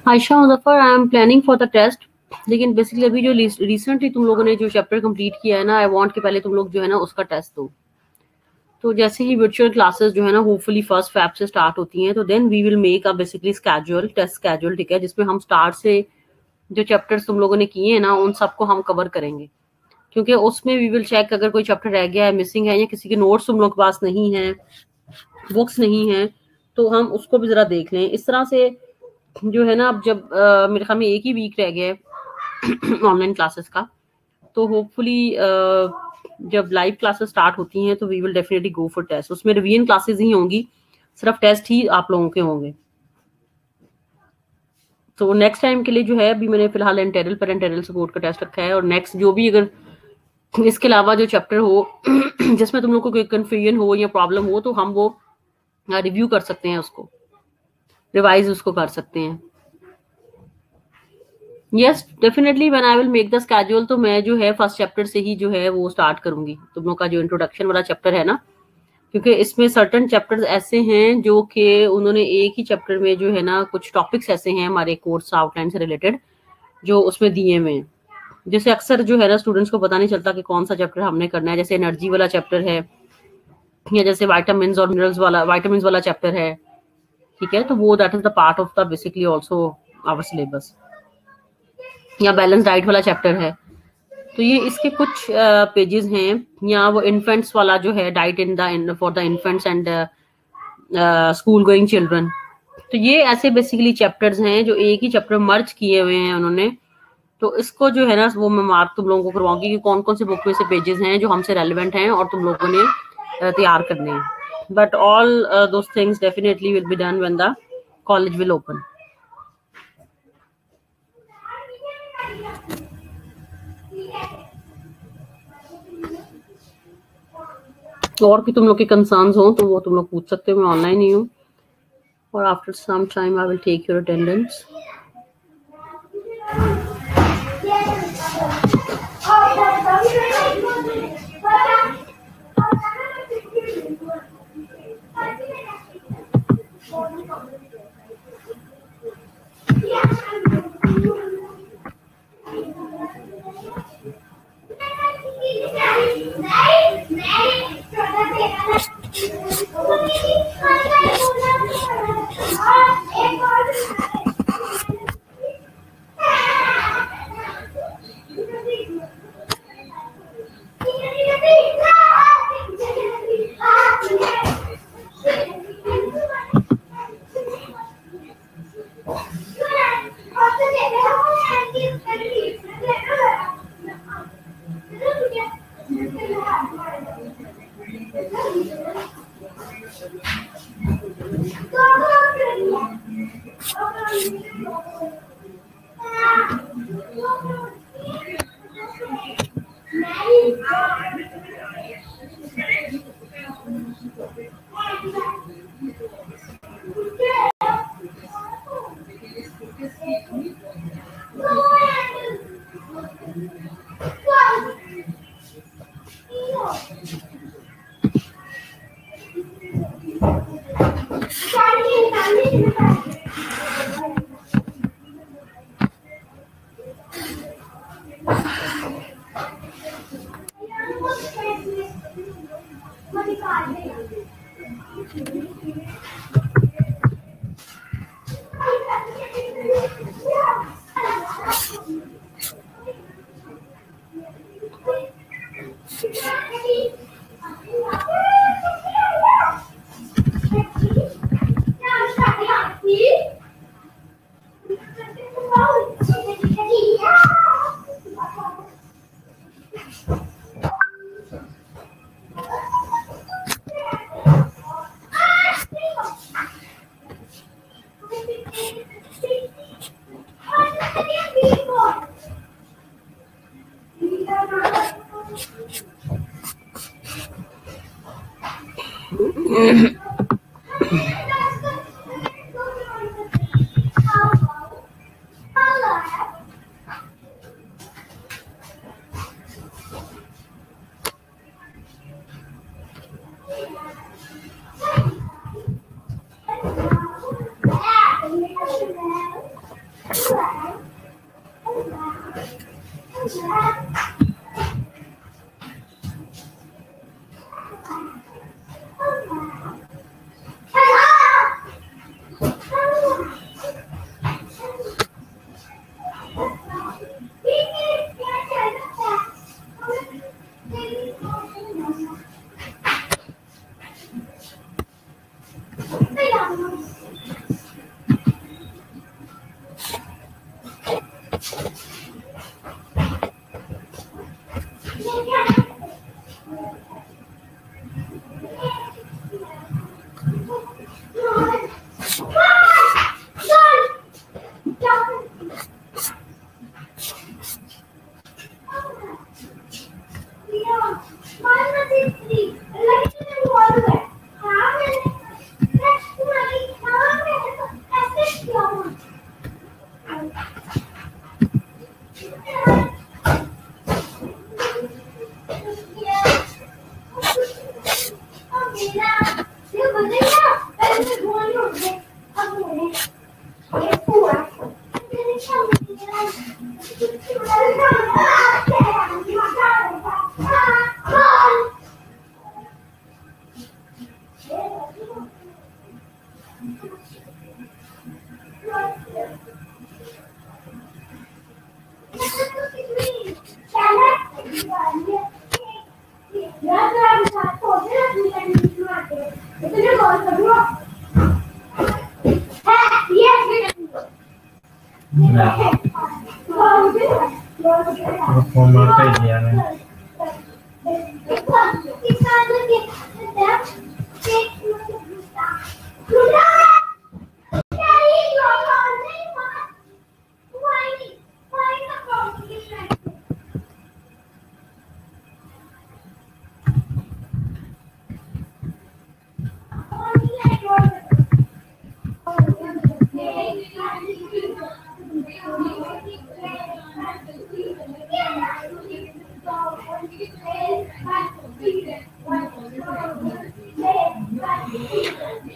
S2: Ayesha Muzaffar, I am planning for the test. लेकिन बेसिकली अभी जो रिसेंटली तुम लोगों ने जो चैप्टर कंप्लीट किया है ना, आई वांट कि पहले तुम लोग जो है ना उसका टेस्ट दो। तो जैसे ही वर्चुअल क्लासेस जो है ना होपफुली 1 फेब से स्टार्ट होती हैं, तो then we will make a basically schedule, test schedule, ठीक है, जिसमें हम स्टार्ट से जो चैप्टर्स तुम लोगों ने किए हैं ना उन सबको हम कवर करेंगे। क्योंकि उसमें वी विल चेक अगर कोई चैप्टर रह गया है, मिसिंग है, या किसी के नोट्स तुम लोग के पास नहीं है, बुक्स नहीं है, तो हम उसको भी जरा देख लें। इस तरह से जो है ना, अब जब मेरे ख्याल में 1 ही वीक रह गया है ऑनलाइन क्लासेस का, तो होपफुली जब लाइव क्लासेस स्टार्ट होती हैं तो we will definitely go for test. उसमें रिवीजन क्लासेस ही होंगी, सिर्फ टेस्ट ही आप लोगों के होंगे। तो नेक्स्ट टाइम के लिए जो है अभी मैंने फिलहाल एंटेरल पेरेंटल सपोर्ट का टेस्ट रखा है, और नेक्स्ट जो भी अगर इसके अलावा जो चैप्टर हो जिसमें तुम लोग को कोई कंफ्यूजन हो या प्रॉब्लम हो, तो हम वो रिव्यू कर सकते हैं, उसको रिवाइज उसको कर सकते हैं। Yes definitely when I will make the schedule, तो मैं जो है फर्स्ट चैप्टर से ही जो है वो स्टार्ट करूंगी। तुम लोग का जो इंट्रोडक्शन वाला चैप्टर है ना, क्योंकि इसमें सर्टेन चैप्टर्स ऐसे हैं जो कि उन्होंने एक ही चैप्टर में जो है ना कुछ टॉपिक्स ऐसे हैं हमारे कोर्स आउटलाइन से रिलेटेड जो उसमें दिए हुए हैं, जैसे अक्सर जो है ना स्टूडेंट्स को पता नहीं चलता कि कौन सा चैप्टर हमने करना है। जैसे एनर्जी वाला चैप्टर है, या जैसे विटामिन्स और मिनरल्स वाला चैप्टर है, ठीक है, तो वो that is the part of the basically also our syllabus. या बैलेंस डाइट वाला चैप्टर है, तो ये इसके कुछ पेजेस हैं। या वो इन्फेंट्स वाला जो है, diet in for the infants and school going children, तो ये ऐसे बेसिकली चैप्टर्स हैं जो एक ही चैप्टर मर्ज किए हुए हैं उन्होंने। तो इसको जो है ना वो मैं मार्क तुम लोगों को करवाऊंगी कि कौन कौन से बुक में से पेजेस हैं जो हमसे रेलिवेंट हैं और तुम लोगों ने तैयार करने हैं। But all those things definitely will be done when the college will open. और भी तुम लोग के कंसर्न्स हो तो वो तुम लोग पूछ सकते हो, मैं ऑनलाइन ही हूँ, और after some time I will take your attendance.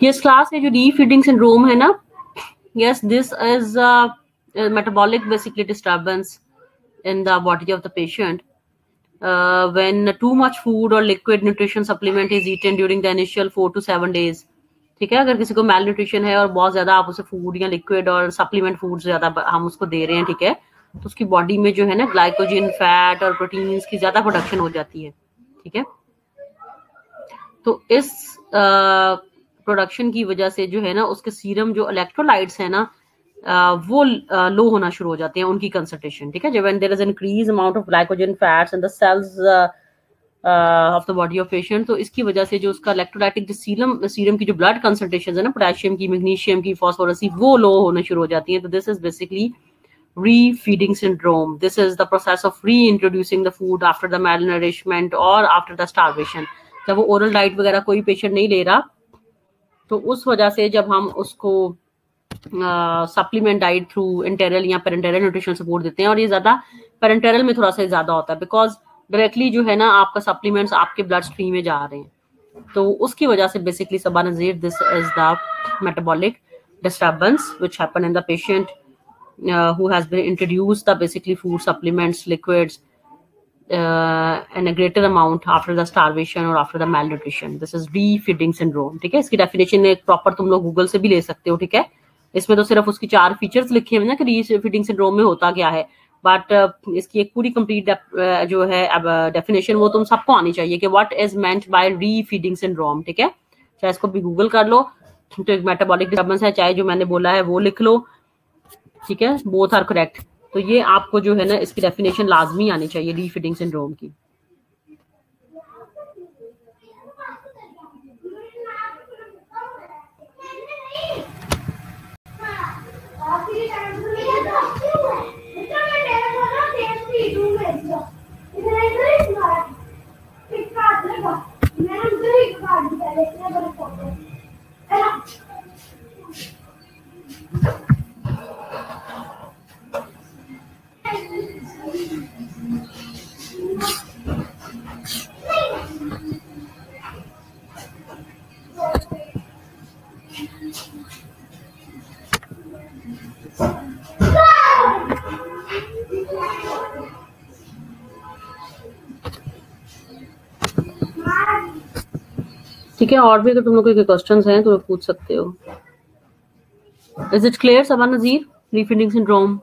S2: Yes class ये जो रीफीडिंग सिंड्रोम है ना, yes this is metabolic basically disturbance in the body of the patient when too much food or liquid nutrition supplement is eaten during the initial 4 to 7 days. ठीक है, अगर किसी को mail nutrition है और बहुत ज्यादा आप उसे फूड या लिक्विड और सप्लीमेंट फूड ज्यादा हम उसको दे रहे हैं, ठीक है, तो उसकी बॉडी में जो है ना ग्लाइकोजन, फैट और प्रोटीन्स की ज्यादा प्रोडक्शन हो जाती है, ठीक है। तो इस प्रोडक्शन की वजह से जो है ना उसके सीरम जो इलेक्ट्रोलाइट्स है ना वो लो होना शुरू हो जाते हैं, उनकी कंसंट्रेशन, ठीक है। जब there is increase amount of glycogen fats in the cells of the body of patient, तो इसकी वजह से जो उसका इलेक्ट्रोलाइटिक जो सीरम की जो ब्लड कंसंट्रेशन है ना, पोटेशियम की, मैग्नीशियम की, फास्फोरस की, वो लो होने शुरू हो जाती है। तो this is basically re-feeding syndrome. This is the process of reintroducing the food after the malnourishment or after the starvation. जब वो ओरल डाइट वगैरह कोई पेशेंट नहीं ले रहा, तो उस वजह से जब हम उसको सप्लीमेंट डाइट थ्रू एंटेरल या पेरेंटेरल न्यूट्रिशन सपोर्ट देते हैं, और ये ज्यादा पेरेंटेरल में थोड़ा सा ज्यादा होता है, बिकॉज डायरेक्टली जो है ना आपका सप्लीमेंट्स आपके ब्लड स्ट्रीम में जा रहे हैं, तो उसकी वजह से basically Saba Nazir this is the metabolic disturbance which happen in the patient who has been introduced the basically food supplements, liquids in a greater amount after the starvation or after the malnutrition. This is re-feeding syndrome, ठीक है। इसकी definition एक proper तुम लोग Google से भी ले सकते हो, ठीक है। इसमें तो सिर्फ उसकी 4 फीचर्स लिखे हुए ना कि री-फीडिंग सिंड्रोम में होता क्या है, बट इसकी एक पूरी कंप्लीट जो है अब डेफिनेशन वो तुम सबको आनी चाहिए कि what is meant by refeeding syndrome, ठीक है। चाहे इसको भी गूगल कर लो, तो एक मेटाबॉलिक डिस्टर्बेंस है, चाहे जो मैंने बोला है वो लिख लो, ठीक है, बोथ आर करेक्ट। तो ये आपको जो है ना इसकी डेफिनेशन लाजमी आनी चाहिए री-फीडिंग सिंड्रोम की। ठीक है, और भी अगर तुम लोग के क्वेश्चंस हैं तो पूछ सकते हो। Is it clear Saba Nazir, refeeding syndrome?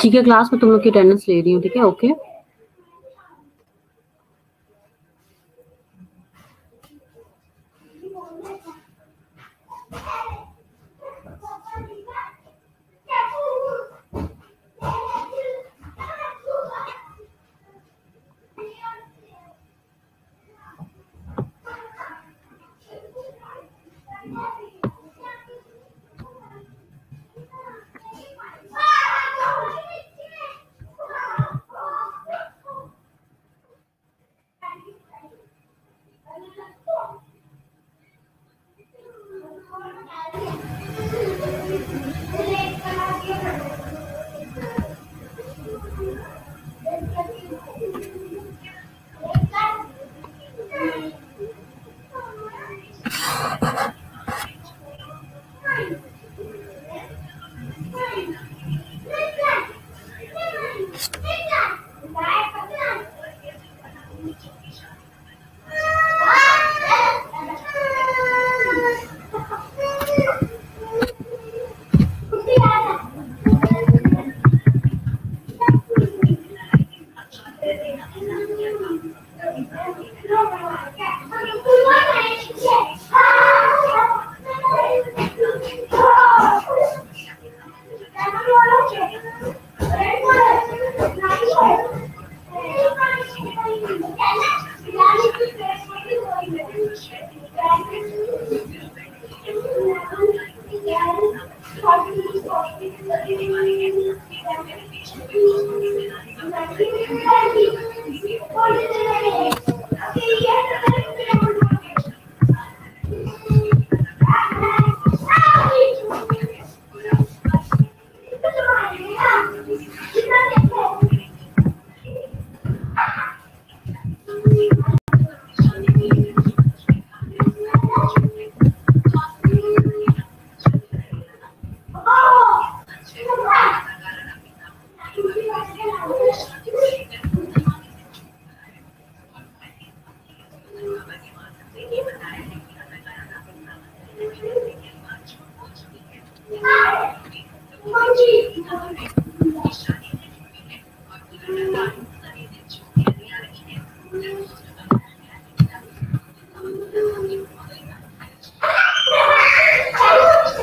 S2: ठीक है, क्लास में तुम लोग की अटेंडेंस ले रही हूँ, ठीक है, okay.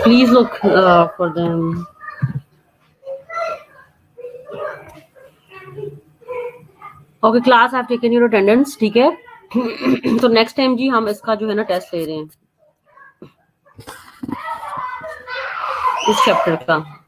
S2: Please look for them. Okay, class, I have taken your attendance. ठीक है. तो नेक्स्ट टाइम जी हम इसका जो है ना टेस्ट ले रहे हैं इस चैप्टर का.